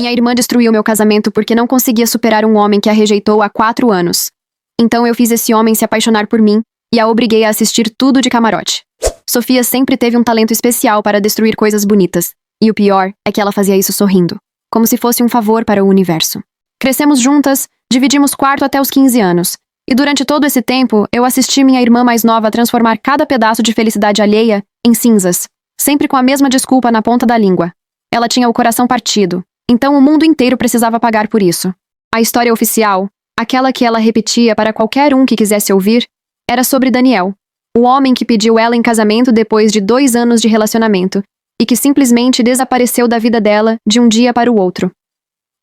Minha irmã destruiu meu casamento porque não conseguia superar um homem que a rejeitou há 4 anos. Então eu fiz esse homem se apaixonar por mim e a obriguei a assistir tudo de camarote. Sofia sempre teve um talento especial para destruir coisas bonitas. E o pior é que ela fazia isso sorrindo, como se fosse um favor para o universo. Crescemos juntas, dividimos quarto até os 15 anos. E durante todo esse tempo, eu assisti minha irmã mais nova transformar cada pedaço de felicidade alheia em cinzas, sempre com a mesma desculpa na ponta da língua. Ela tinha o coração partido, então o mundo inteiro precisava pagar por isso. A história oficial, aquela que ela repetia para qualquer um que quisesse ouvir, era sobre Daniel, o homem que pediu ela em casamento depois de 2 anos de relacionamento e que simplesmente desapareceu da vida dela de um dia para o outro.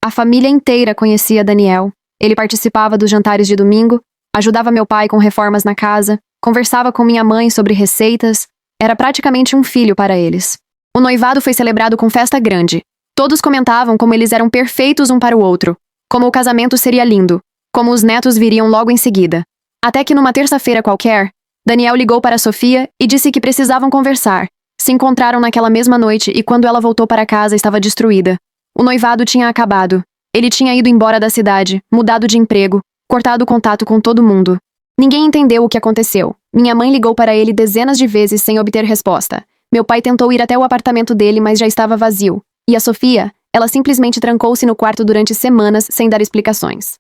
A família inteira conhecia Daniel. Ele participava dos jantares de domingo, ajudava meu pai com reformas na casa, conversava com minha mãe sobre receitas, era praticamente um filho para eles. O noivado foi celebrado com festa grande. Todos comentavam como eles eram perfeitos um para o outro, como o casamento seria lindo, como os netos viriam logo em seguida. Até que numa terça-feira qualquer, Daniel ligou para Sofia e disse que precisavam conversar. Se encontraram naquela mesma noite e quando ela voltou para casa estava destruída. O noivado tinha acabado. Ele tinha ido embora da cidade, mudado de emprego, cortado o contato com todo mundo. Ninguém entendeu o que aconteceu. Minha mãe ligou para ele dezenas de vezes sem obter resposta. Meu pai tentou ir até o apartamento dele, mas já estava vazio. E a Sofia, ela simplesmente trancou-se no quarto durante semanas sem dar explicações.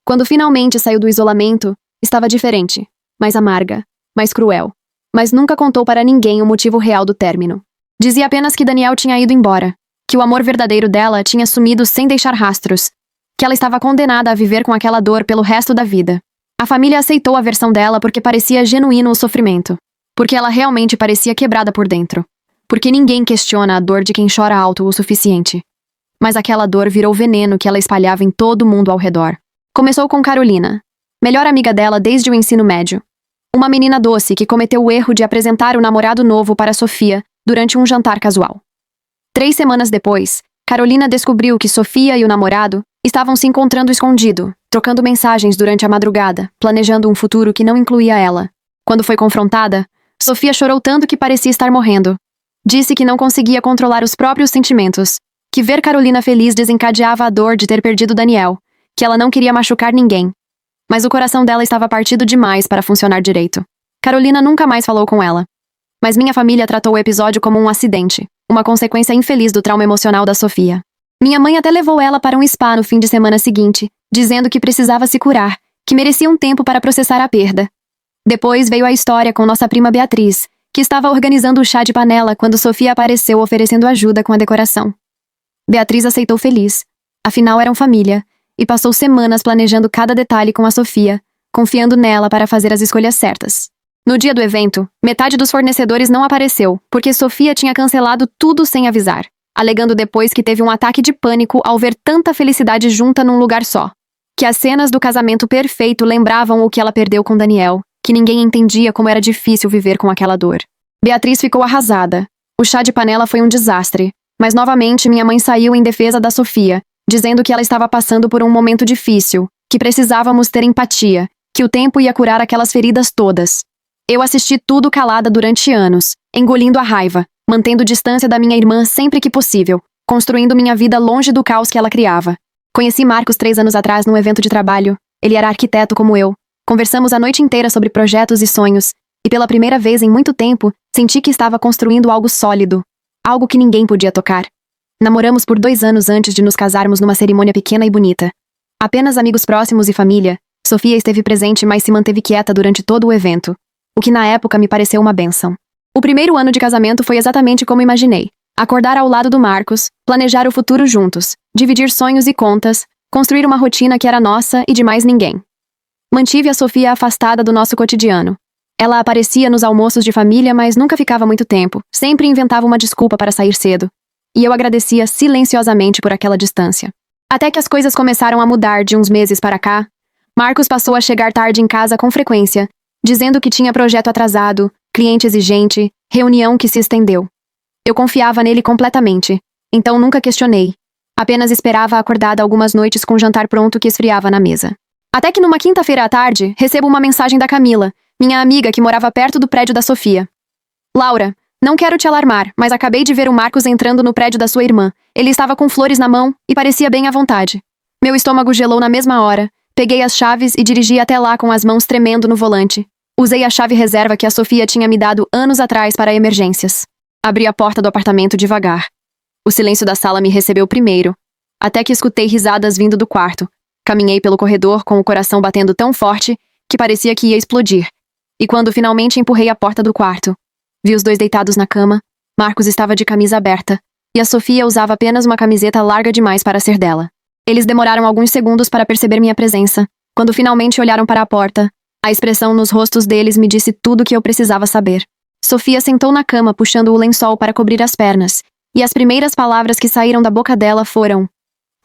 Quando finalmente saiu do isolamento, estava diferente, mais amarga, mais cruel. Mas nunca contou para ninguém o motivo real do término. Dizia apenas que Daniel tinha ido embora, que o amor verdadeiro dela tinha sumido sem deixar rastros, que ela estava condenada a viver com aquela dor pelo resto da vida. A família aceitou a versão dela porque parecia genuíno o sofrimento, porque ela realmente parecia quebrada por dentro, porque ninguém questiona a dor de quem chora alto o suficiente. Mas aquela dor virou veneno que ela espalhava em todo mundo ao redor. Começou com Carolina, melhor amiga dela desde o ensino médio. Uma menina doce que cometeu o erro de apresentar o namorado novo para Sofia durante um jantar casual. 3 semanas depois, Carolina descobriu que Sofia e o namorado estavam se encontrando escondido, trocando mensagens durante a madrugada, planejando um futuro que não incluía ela. Quando foi confrontada, Sofia chorou tanto que parecia estar morrendo. Disse que não conseguia controlar os próprios sentimentos, que ver Carolina feliz desencadeava a dor de ter perdido Daniel, que ela não queria machucar ninguém. Mas o coração dela estava partido demais para funcionar direito. Carolina nunca mais falou com ela. Mas minha família tratou o episódio como um acidente, uma consequência infeliz do trauma emocional da Sofia. Minha mãe até levou ela para um spa no fim de semana seguinte, dizendo que precisava se curar, que merecia um tempo para processar a perda. Depois veio a história com nossa prima Beatriz, que estava organizando o chá de panela quando Sofia apareceu oferecendo ajuda com a decoração. Beatriz aceitou feliz. Afinal, eram família, e passou semanas planejando cada detalhe com a Sofia, confiando nela para fazer as escolhas certas. No dia do evento, metade dos fornecedores não apareceu, porque Sofia tinha cancelado tudo sem avisar, alegando depois que teve um ataque de pânico ao ver tanta felicidade junta num lugar só. Que as cenas do casamento perfeito lembravam o que ela perdeu com Daniel, que ninguém entendia como era difícil viver com aquela dor. Beatriz ficou arrasada. O chá de panela foi um desastre, mas novamente minha mãe saiu em defesa da Sofia, dizendo que ela estava passando por um momento difícil, que precisávamos ter empatia, que o tempo ia curar aquelas feridas todas. Eu assisti tudo calada durante anos, engolindo a raiva, mantendo distância da minha irmã sempre que possível, construindo minha vida longe do caos que ela criava. Conheci Marcos 3 anos atrás num evento de trabalho. Ele era arquiteto como eu. Conversamos a noite inteira sobre projetos e sonhos, e pela primeira vez em muito tempo, senti que estava construindo algo sólido, algo que ninguém podia tocar. Namoramos por 2 anos antes de nos casarmos numa cerimônia pequena e bonita. Apenas amigos próximos e família. Sofia esteve presente, mas se manteve quieta durante todo o evento, o que na época me pareceu uma bênção. O primeiro ano de casamento foi exatamente como imaginei. Acordar ao lado do Marcos, planejar o futuro juntos, dividir sonhos e contas, construir uma rotina que era nossa e de mais ninguém. Mantive a Sofia afastada do nosso cotidiano. Ela aparecia nos almoços de família, mas nunca ficava muito tempo, sempre inventava uma desculpa para sair cedo. E eu agradecia silenciosamente por aquela distância. Até que as coisas começaram a mudar de uns meses para cá. Marcos passou a chegar tarde em casa com frequência, dizendo que tinha projeto atrasado, cliente exigente, reunião que se estendeu. Eu confiava nele completamente, então nunca questionei. Apenas esperava acordada algumas noites com o jantar pronto que esfriava na mesa. Até que numa quinta-feira à tarde, recebo uma mensagem da Camila, minha amiga que morava perto do prédio da Sofia. Laura, não quero te alarmar, mas acabei de ver o Marcos entrando no prédio da sua irmã. Ele estava com flores na mão e parecia bem à vontade. Meu estômago gelou na mesma hora. Peguei as chaves e dirigi até lá com as mãos tremendo no volante. Usei a chave reserva que a Sofia tinha me dado anos atrás para emergências. Abri a porta do apartamento devagar. O silêncio da sala me recebeu primeiro, até que escutei risadas vindo do quarto. Caminhei pelo corredor com o coração batendo tão forte que parecia que ia explodir. E quando finalmente empurrei a porta do quarto, vi os dois deitados na cama. Marcos estava de camisa aberta, e a Sofia usava apenas uma camiseta larga demais para ser dela. Eles demoraram alguns segundos para perceber minha presença. Quando finalmente olharam para a porta, a expressão nos rostos deles me disse tudo o que eu precisava saber. Sofia sentou na cama puxando o lençol para cobrir as pernas, e as primeiras palavras que saíram da boca dela foram: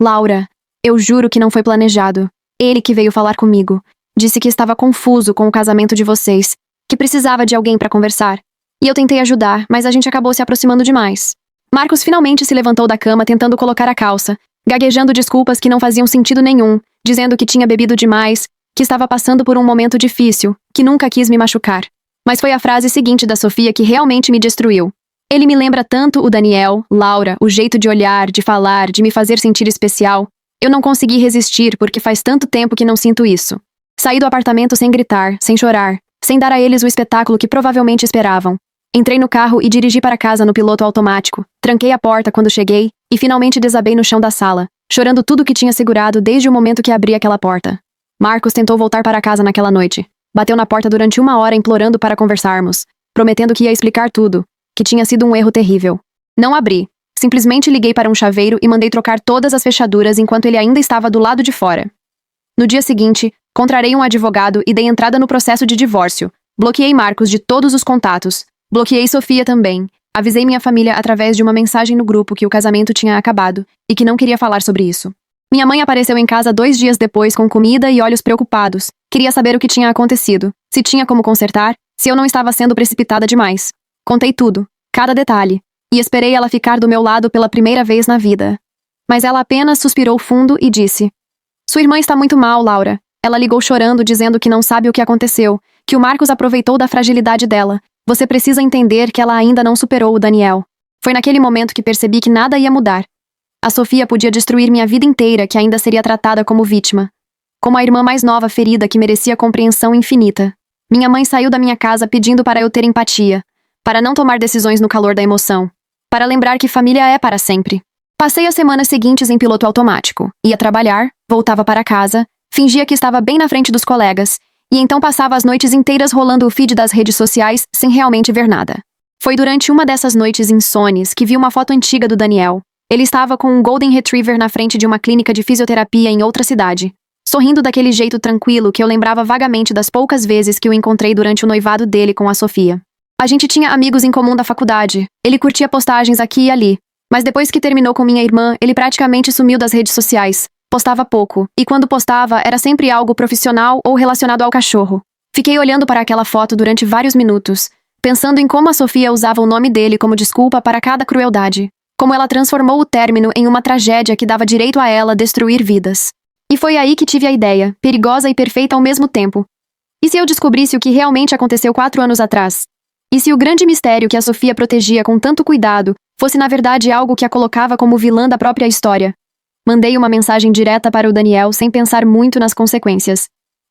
Laura, eu juro que não foi planejado. Ele que veio falar comigo. Disse que estava confuso com o casamento de vocês, que precisava de alguém para conversar. E eu tentei ajudar, mas a gente acabou se aproximando demais. Marcos finalmente se levantou da cama tentando colocar a calça, gaguejando desculpas que não faziam sentido nenhum, dizendo que tinha bebido demais, que estava passando por um momento difícil, que nunca quis me machucar. Mas foi a frase seguinte da Sofia que realmente me destruiu. Ele me lembra tanto o Daniel, Laura, o jeito de olhar, de falar, de me fazer sentir especial. Eu não consegui resistir porque faz tanto tempo que não sinto isso. Saí do apartamento sem gritar, sem chorar, sem dar a eles o espetáculo que provavelmente esperavam. Entrei no carro e dirigi para casa no piloto automático. Tranquei a porta quando cheguei e finalmente desabei no chão da sala, chorando tudo que tinha segurado desde o momento que abri aquela porta. Marcos tentou voltar para casa naquela noite. Bateu na porta durante 1 hora implorando para conversarmos, prometendo que ia explicar tudo, que tinha sido um erro terrível. Não abri. Simplesmente liguei para um chaveiro e mandei trocar todas as fechaduras enquanto ele ainda estava do lado de fora. No dia seguinte, contrarei um advogado e dei entrada no processo de divórcio. Bloqueei Marcos de todos os contatos. Bloqueei Sofia também. Avisei minha família através de uma mensagem no grupo que o casamento tinha acabado e que não queria falar sobre isso. Minha mãe apareceu em casa 2 dias depois com comida e olhos preocupados. Queria saber o que tinha acontecido, se tinha como consertar, se eu não estava sendo precipitada demais. Contei tudo, cada detalhe, e esperei ela ficar do meu lado pela primeira vez na vida. Mas ela apenas suspirou fundo e disse: Sua irmã está muito mal, Laura. Ela ligou chorando dizendo que não sabe o que aconteceu, que o Marcos aproveitou da fragilidade dela. Você precisa entender que ela ainda não superou o Daniel. Foi naquele momento que percebi que nada ia mudar. A Sofia podia destruir minha vida inteira, que ainda seria tratada como vítima. Como a irmã mais nova ferida que merecia compreensão infinita. Minha mãe saiu da minha casa pedindo para eu ter empatia, para não tomar decisões no calor da emoção, para lembrar que família é para sempre. Passei as semanas seguintes em piloto automático. Ia trabalhar, voltava para casa, fingia que estava bem na frente dos colegas, e então passava as noites inteiras rolando o feed das redes sociais sem realmente ver nada. Foi durante uma dessas noites insones que vi uma foto antiga do Daniel. Ele estava com um Golden Retriever na frente de uma clínica de fisioterapia em outra cidade, sorrindo daquele jeito tranquilo que eu lembrava vagamente das poucas vezes que o encontrei durante o noivado dele com a Sofia. A gente tinha amigos em comum da faculdade. Ele curtia postagens aqui e ali. Mas depois que terminou com minha irmã, ele praticamente sumiu das redes sociais. Postava pouco, e quando postava, era sempre algo profissional ou relacionado ao cachorro. Fiquei olhando para aquela foto durante vários minutos, pensando em como a Sofia usava o nome dele como desculpa para cada crueldade. Como ela transformou o término em uma tragédia que dava direito a ela destruir vidas. E foi aí que tive a ideia, perigosa e perfeita ao mesmo tempo. E se eu descobrisse o que realmente aconteceu 4 anos atrás? E se o grande mistério que a Sofia protegia com tanto cuidado fosse na verdade algo que a colocava como vilã da própria história? Mandei uma mensagem direta para o Daniel sem pensar muito nas consequências.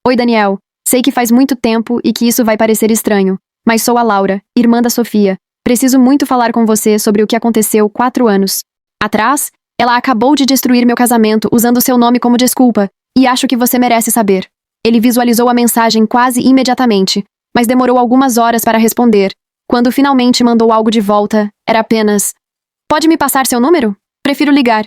Oi, Daniel. Sei que faz muito tempo e que isso vai parecer estranho, mas sou a Laura, irmã da Sofia. Preciso muito falar com você sobre o que aconteceu 4 anos atrás. Ela acabou de destruir meu casamento usando seu nome como desculpa, e acho que você merece saber. Ele visualizou a mensagem quase imediatamente, mas demorou algumas horas para responder. Quando finalmente mandou algo de volta, era apenas: Pode me passar seu número? Prefiro ligar.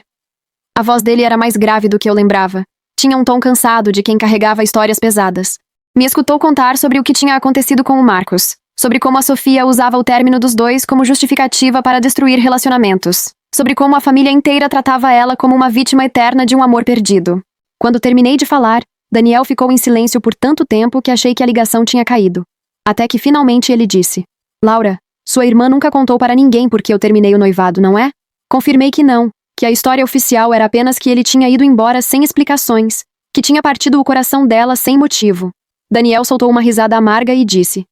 A voz dele era mais grave do que eu lembrava. Tinha um tom cansado de quem carregava histórias pesadas. Me escutou contar sobre o que tinha acontecido com o Marcos, sobre como a Sofia usava o término dos dois como justificativa para destruir relacionamentos, sobre como a família inteira tratava ela como uma vítima eterna de um amor perdido. Quando terminei de falar, Daniel ficou em silêncio por tanto tempo que achei que a ligação tinha caído. Até que finalmente ele disse: Laura, sua irmã nunca contou para ninguém por que eu terminei o noivado, não é? Confirmei que não, que a história oficial era apenas que ele tinha ido embora sem explicações, que tinha partido o coração dela sem motivo. Daniel soltou uma risada amarga e disse: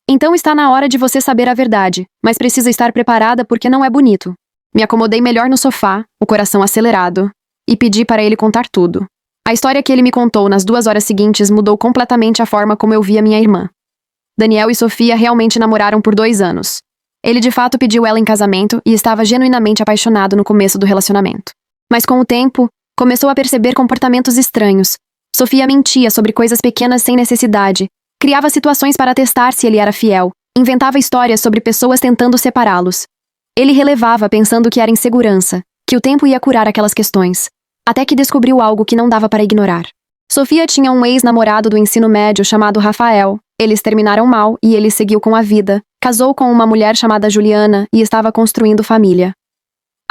Então está na hora de você saber a verdade, mas precisa estar preparada porque não é bonito. Me acomodei melhor no sofá, o coração acelerado, e pedi para ele contar tudo. A história que ele me contou nas 2 horas seguintes mudou completamente a forma como eu via minha irmã. Daniel e Sofia realmente namoraram por 2 anos. Ele de fato pediu ela em casamento e estava genuinamente apaixonado no começo do relacionamento. Mas com o tempo, começou a perceber comportamentos estranhos. Sofia mentia sobre coisas pequenas sem necessidade, criava situações para testar se ele era fiel, inventava histórias sobre pessoas tentando separá-los. Ele relevava pensando que era insegurança, que o tempo ia curar aquelas questões, até que descobriu algo que não dava para ignorar. Sofia tinha um ex-namorado do ensino médio chamado Rafael. Eles terminaram mal e ele seguiu com a vida, casou com uma mulher chamada Juliana e estava construindo família.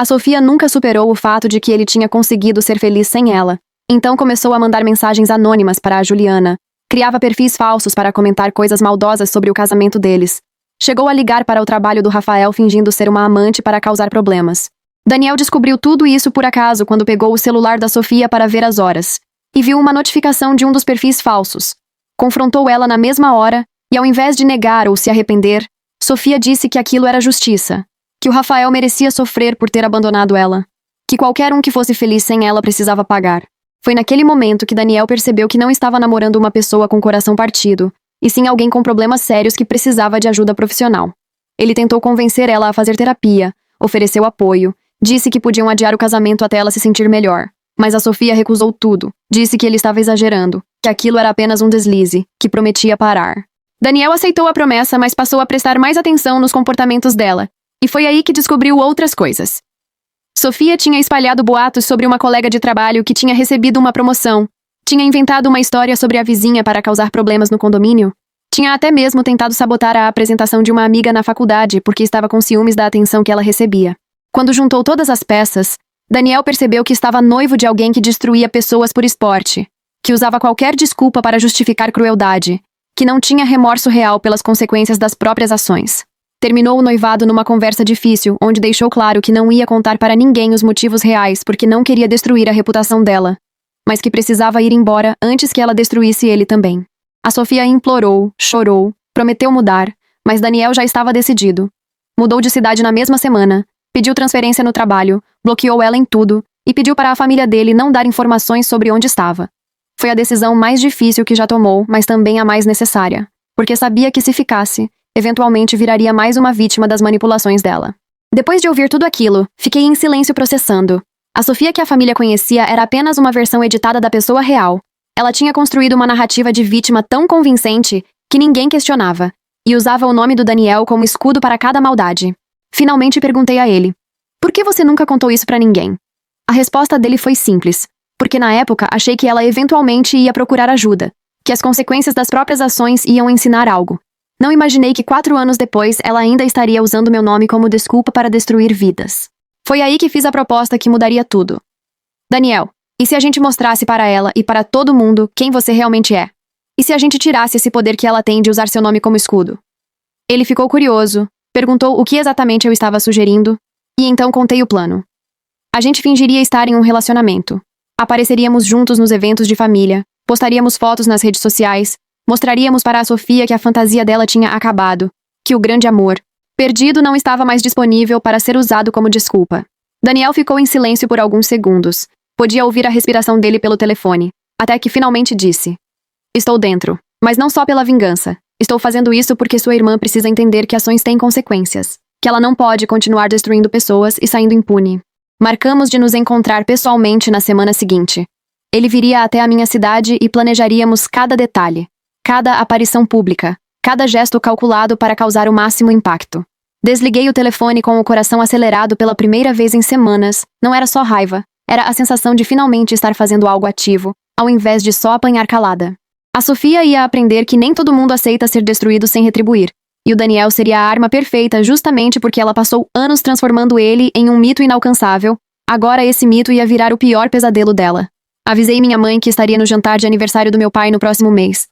A Sofia nunca superou o fato de que ele tinha conseguido ser feliz sem ela, então começou a mandar mensagens anônimas para a Juliana, criava perfis falsos para comentar coisas maldosas sobre o casamento deles. Chegou a ligar para o trabalho do Rafael fingindo ser uma amante para causar problemas. Daniel descobriu tudo isso por acaso quando pegou o celular da Sofia para ver as horas, e viu uma notificação de um dos perfis falsos. Confrontou ela na mesma hora, e ao invés de negar ou se arrepender, Sofia disse que aquilo era justiça, que o Rafael merecia sofrer por ter abandonado ela, que qualquer um que fosse feliz sem ela precisava pagar. Foi naquele momento que Daniel percebeu que não estava namorando uma pessoa com coração partido, e sim alguém com problemas sérios que precisava de ajuda profissional. Ele tentou convencer ela a fazer terapia, ofereceu apoio, disse que podiam adiar o casamento até ela se sentir melhor. Mas a Sofia recusou tudo, disse que ele estava exagerando, que aquilo era apenas um deslize, que prometia parar. Daniel aceitou a promessa, mas passou a prestar mais atenção nos comportamentos dela, e foi aí que descobriu outras coisas. Sofia tinha espalhado boatos sobre uma colega de trabalho que tinha recebido uma promoção, tinha inventado uma história sobre a vizinha para causar problemas no condomínio, tinha até mesmo tentado sabotar a apresentação de uma amiga na faculdade porque estava com ciúmes da atenção que ela recebia. Quando juntou todas as peças, Daniel percebeu que estava noivo de alguém que destruía pessoas por esporte, que usava qualquer desculpa para justificar crueldade, que não tinha remorso real pelas consequências das próprias ações. Terminou o noivado numa conversa difícil, onde deixou claro que não ia contar para ninguém os motivos reais porque não queria destruir a reputação dela, mas que precisava ir embora antes que ela destruísse ele também. A Sofia implorou, chorou, prometeu mudar, mas Daniel já estava decidido. Mudou de cidade na mesma semana, pediu transferência no trabalho, bloqueou ela em tudo e pediu para a família dele não dar informações sobre onde estava. Foi a decisão mais difícil que já tomou, mas também a mais necessária, porque sabia que se ficasse, eventualmente viraria mais uma vítima das manipulações dela. Depois de ouvir tudo aquilo, fiquei em silêncio processando. A Sofia que a família conhecia era apenas uma versão editada da pessoa real. Ela tinha construído uma narrativa de vítima tão convincente que ninguém questionava, e usava o nome do Daniel como escudo para cada maldade. Finalmente perguntei a ele: "Por que você nunca contou isso para ninguém?" A resposta dele foi simples: porque na época achei que ela eventualmente ia procurar ajuda, que as consequências das próprias ações iam ensinar algo. Não imaginei que 4 anos depois ela ainda estaria usando meu nome como desculpa para destruir vidas. Foi aí que fiz a proposta que mudaria tudo. Daniel, e se a gente mostrasse para ela e para todo mundo quem você realmente é? E se a gente tirasse esse poder que ela tem de usar seu nome como escudo? Ele ficou curioso, perguntou o que exatamente eu estava sugerindo, e então contei o plano. A gente fingiria estar em um relacionamento. Apareceríamos juntos nos eventos de família, postaríamos fotos nas redes sociais, mostraríamos para a Sofia que a fantasia dela tinha acabado, que o grande amor, perdido, não estava mais disponível para ser usado como desculpa. Daniel ficou em silêncio por alguns segundos. Podia ouvir a respiração dele pelo telefone, até que finalmente disse: "Estou dentro, mas não só pela vingança. Estou fazendo isso porque sua irmã precisa entender que ações têm consequências, que ela não pode continuar destruindo pessoas e saindo impune." Marcamos de nos encontrar pessoalmente na semana seguinte. Ele viria até a minha cidade e planejaríamos cada detalhe, cada aparição pública, cada gesto calculado para causar o máximo impacto. Desliguei o telefone com o coração acelerado pela primeira vez em semanas. Não era só raiva, era a sensação de finalmente estar fazendo algo ativo, ao invés de só apanhar calada. A Sofia ia aprender que nem todo mundo aceita ser destruído sem retribuir, e o Daniel seria a arma perfeita justamente porque ela passou anos transformando ele em um mito inalcançável. Agora esse mito ia virar o pior pesadelo dela. Avisei minha mãe que estaria no jantar de aniversário do meu pai no próximo mês.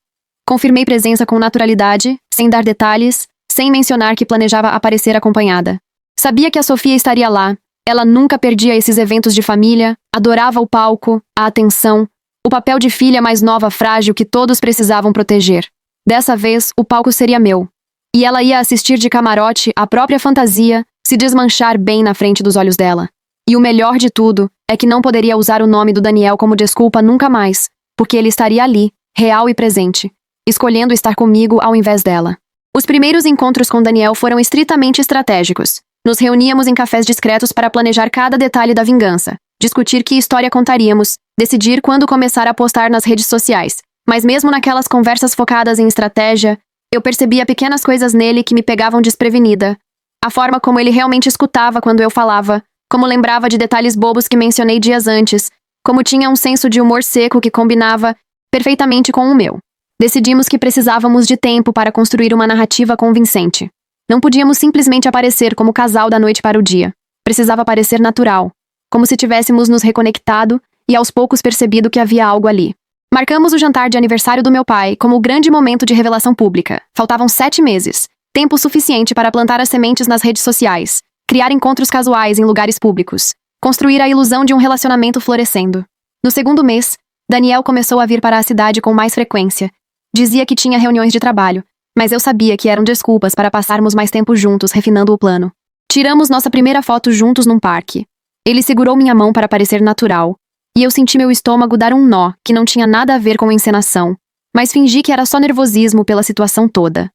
Confirmei presença com naturalidade, sem dar detalhes, sem mencionar que planejava aparecer acompanhada. Sabia que a Sofia estaria lá. Ela nunca perdia esses eventos de família, adorava o palco, a atenção, o papel de filha mais nova frágil que todos precisavam proteger. Dessa vez, o palco seria meu. E ela ia assistir de camarote a própria fantasia, se desmanchar bem na frente dos olhos dela. E o melhor de tudo é que não poderia usar o nome do Daniel como desculpa nunca mais, porque ele estaria ali, real e presente, escolhendo estar comigo ao invés dela. Os primeiros encontros com Daniel foram estritamente estratégicos. Nos reuníamos em cafés discretos para planejar cada detalhe da vingança, discutir que história contaríamos, decidir quando começar a postar nas redes sociais. Mas mesmo naquelas conversas focadas em estratégia, eu percebia pequenas coisas nele que me pegavam desprevenida. A forma como ele realmente escutava quando eu falava, como lembrava de detalhes bobos que mencionei dias antes, como tinha um senso de humor seco que combinava perfeitamente com o meu. Decidimos que precisávamos de tempo para construir uma narrativa convincente. Não podíamos simplesmente aparecer como casal da noite para o dia. Precisava parecer natural, como se tivéssemos nos reconectado e aos poucos percebido que havia algo ali. Marcamos o jantar de aniversário do meu pai como o grande momento de revelação pública. Faltavam 7 meses, tempo suficiente para plantar as sementes nas redes sociais, criar encontros casuais em lugares públicos, construir a ilusão de um relacionamento florescendo. No segundo mês, Daniel começou a vir para a cidade com mais frequência. Dizia que tinha reuniões de trabalho, mas eu sabia que eram desculpas para passarmos mais tempo juntos refinando o plano. Tiramos nossa primeira foto juntos num parque. Ele segurou minha mão para parecer natural, e eu senti meu estômago dar um nó que não tinha nada a ver com encenação, mas fingi que era só nervosismo pela situação toda.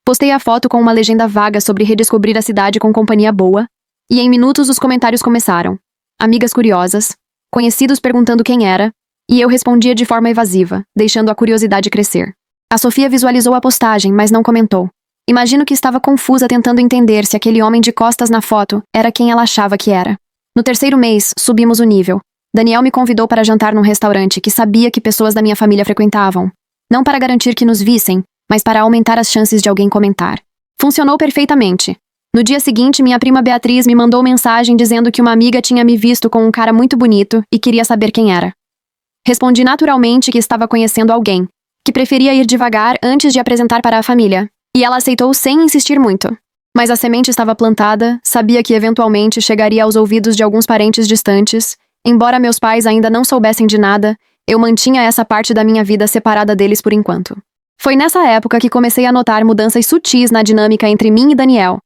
Postei a foto com uma legenda vaga sobre redescobrir a cidade com companhia boa, e em minutos os comentários começaram. Amigas curiosas, conhecidos perguntando quem era, e eu respondia de forma evasiva, deixando a curiosidade crescer. A Sofia visualizou a postagem, mas não comentou. Imagino que estava confusa tentando entender se aquele homem de costas na foto era quem ela achava que era. No terceiro mês, subimos o nível. Daniel me convidou para jantar num restaurante que sabia que pessoas da minha família frequentavam. Não para garantir que nos vissem, mas para aumentar as chances de alguém comentar. Funcionou perfeitamente. No dia seguinte, minha prima Beatriz me mandou mensagem dizendo que uma amiga tinha me visto com um cara muito bonito e queria saber quem era. Respondi naturalmente que estava conhecendo alguém, que preferia ir devagar antes de apresentar para a família, e ela aceitou sem insistir muito. Mas a semente estava plantada, sabia que eventualmente chegaria aos ouvidos de alguns parentes distantes. Embora meus pais ainda não soubessem de nada, eu mantinha essa parte da minha vida separada deles por enquanto. Foi nessa época que comecei a notar mudanças sutis na dinâmica entre mim e Daniel.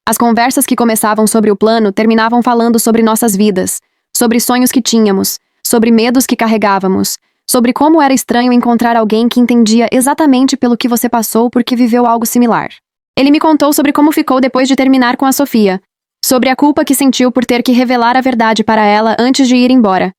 As conversas que começavam sobre o plano terminavam falando sobre nossas vidas, sobre sonhos que tínhamos, sobre medos que carregávamos, sobre como era estranho encontrar alguém que entendia exatamente pelo que você passou porque viveu algo similar. Ele me contou sobre como ficou depois de terminar com a Sofia, sobre a culpa que sentiu por ter que revelar a verdade para ela antes de ir embora,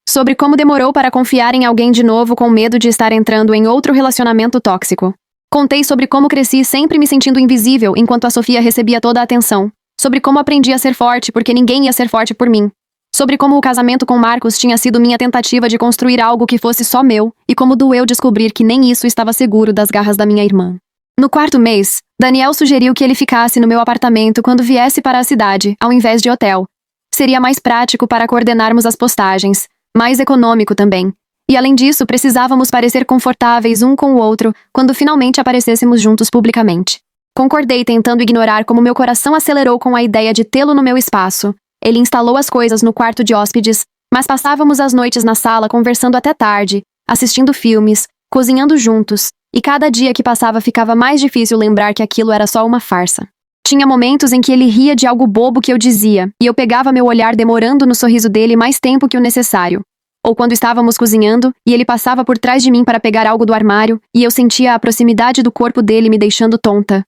sobre como demorou para confiar em alguém de novo com medo de estar entrando em outro relacionamento tóxico. Contei sobre como cresci sempre me sentindo invisível enquanto a Sofia recebia toda a atenção, sobre como aprendi a ser forte porque ninguém ia ser forte por mim, sobre como o casamento com Marcos tinha sido minha tentativa de construir algo que fosse só meu e como doeu descobrir que nem isso estava seguro das garras da minha irmã. No quarto mês, Daniel sugeriu que ele ficasse no meu apartamento quando viesse para a cidade, ao invés de hotel. Seria mais prático para coordenarmos as postagens, mais econômico também. E além disso, precisávamos parecer confortáveis um com o outro quando finalmente aparecêssemos juntos publicamente. Concordei tentando ignorar como meu coração acelerou com a ideia de tê-lo no meu espaço. Ele instalou as coisas no quarto de hóspedes, mas passávamos as noites na sala conversando até tarde, assistindo filmes, cozinhando juntos, e cada dia que passava ficava mais difícil lembrar que aquilo era só uma farsa. Tinha momentos em que ele ria de algo bobo que eu dizia, e eu pegava meu olhar demorando no sorriso dele mais tempo que o necessário. Ou quando estávamos cozinhando, e ele passava por trás de mim para pegar algo do armário, e eu sentia a proximidade do corpo dele me deixando tonta.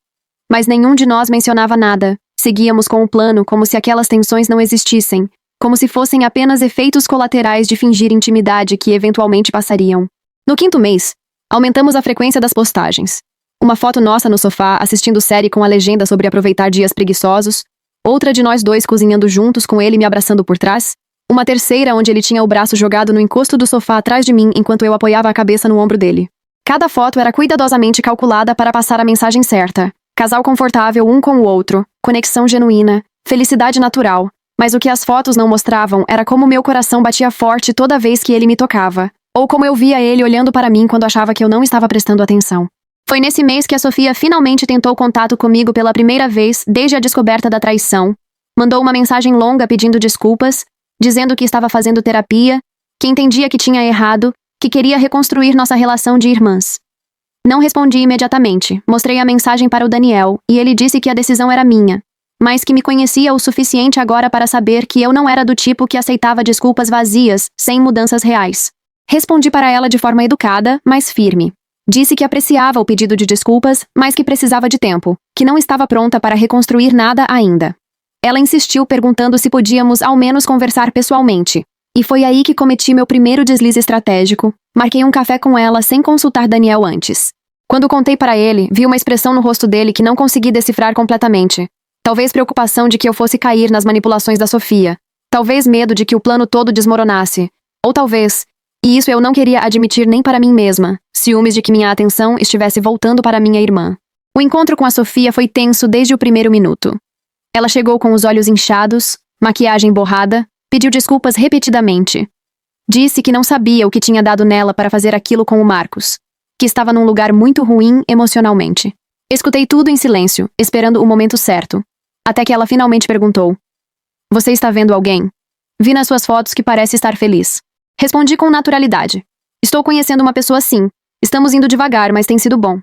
Mas nenhum de nós mencionava nada. Seguíamos com o plano como se aquelas tensões não existissem, como se fossem apenas efeitos colaterais de fingir intimidade que eventualmente passariam. No quinto mês, aumentamos a frequência das postagens. Uma foto nossa no sofá assistindo série com a legenda sobre aproveitar dias preguiçosos, outra de nós dois cozinhando juntos com ele me abraçando por trás, uma terceira onde ele tinha o braço jogado no encosto do sofá atrás de mim enquanto eu apoiava a cabeça no ombro dele. Cada foto era cuidadosamente calculada para passar a mensagem certa. Casal confortável um com o outro, conexão genuína, felicidade natural. Mas o que as fotos não mostravam era como meu coração batia forte toda vez que ele me tocava, ou como eu via ele olhando para mim quando achava que eu não estava prestando atenção. Foi nesse mês que a Sofia finalmente tentou contato comigo pela primeira vez desde a descoberta da traição. Mandou uma mensagem longa pedindo desculpas, dizendo que estava fazendo terapia, que entendia que tinha errado, que queria reconstruir nossa relação de irmãs. Não respondi imediatamente, mostrei a mensagem para o Daniel, e ele disse que a decisão era minha. mas que me conhecia o suficiente agora para saber que eu não era do tipo que aceitava desculpas vazias, sem mudanças reais. Respondi para ela de forma educada, mas firme. Disse que apreciava o pedido de desculpas, mas que precisava de tempo, que não estava pronta para reconstruir nada ainda. Ela insistiu perguntando se podíamos ao menos conversar pessoalmente. E foi aí que cometi meu primeiro deslize estratégico. Marquei um café com ela sem consultar Daniel antes. Quando contei para ele, vi uma expressão no rosto dele que não consegui decifrar completamente. Talvez preocupação de que eu fosse cair nas manipulações da Sofia. Talvez medo de que o plano todo desmoronasse. Ou talvez, e isso eu não queria admitir nem para mim mesma, ciúmes de que minha atenção estivesse voltando para minha irmã. O encontro com a Sofia foi tenso desde o primeiro minuto. Ela chegou com os olhos inchados, maquiagem borrada, pediu desculpas repetidamente. Disse que não sabia o que tinha dado nela para fazer aquilo com o Marcos, que estava num lugar muito ruim emocionalmente. Escutei tudo em silêncio, esperando o momento certo. Até que ela finalmente perguntou: "Você está vendo alguém? Vi nas suas fotos que parece estar feliz." Respondi com naturalidade: "Estou conhecendo uma pessoa sim. Estamos indo devagar, mas tem sido bom."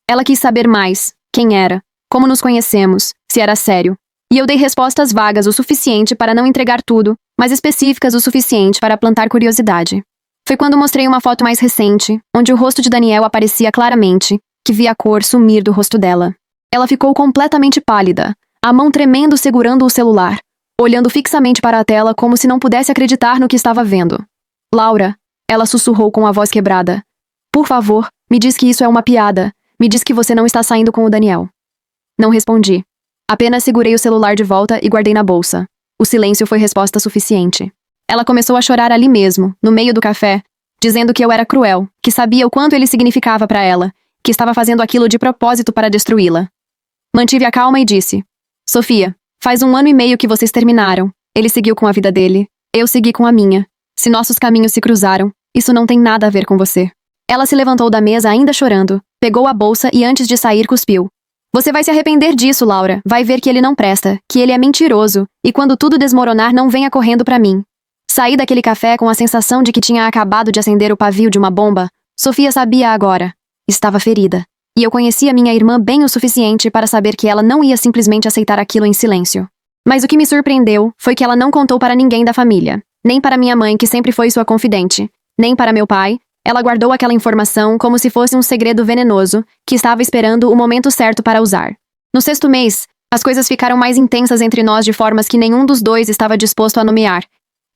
Ela quis saber mais: quem era, como nos conhecemos, se era sério. E eu dei respostas vagas o suficiente para não entregar tudo, mas específicas o suficiente para plantar curiosidade. Foi quando mostrei uma foto mais recente, onde o rosto de Daniel aparecia claramente, que vi a cor sumir do rosto dela. Ela ficou completamente pálida, a mão tremendo segurando o celular, olhando fixamente para a tela como se não pudesse acreditar no que estava vendo. "Laura", ela sussurrou com a voz quebrada. "Por favor, me diz que isso é uma piada. Me diz que você não está saindo com o Daniel." Não respondi. Apenas segurei o celular de volta e guardei na bolsa. O silêncio foi resposta suficiente. Ela começou a chorar ali mesmo, no meio do café, dizendo que eu era cruel, que sabia o quanto ele significava para ela, que estava fazendo aquilo de propósito para destruí-la. Mantive a calma e disse: "Sofia, faz 1 ano e meio que vocês terminaram. Ele seguiu com a vida dele, eu segui com a minha. Se nossos caminhos se cruzaram, isso não tem nada a ver com você." Ela se levantou da mesa ainda chorando, pegou a bolsa e antes de sair cuspiu. "Você vai se arrepender disso, Laura. Vai ver que ele não presta, que ele é mentiroso, e quando tudo desmoronar não venha correndo pra mim." Saí daquele café com a sensação de que tinha acabado de acender o pavio de uma bomba. Sofia sabia agora. Estava ferida. E eu conhecia minha irmã bem o suficiente para saber que ela não ia simplesmente aceitar aquilo em silêncio. Mas o que me surpreendeu foi que ela não contou para ninguém da família. Nem para minha mãe, que sempre foi sua confidente. Nem para meu pai. Ela guardou aquela informação como se fosse um segredo venenoso, que estava esperando o momento certo para usar. No 6º mês, as coisas ficaram mais intensas entre nós de formas que nenhum dos dois estava disposto a nomear.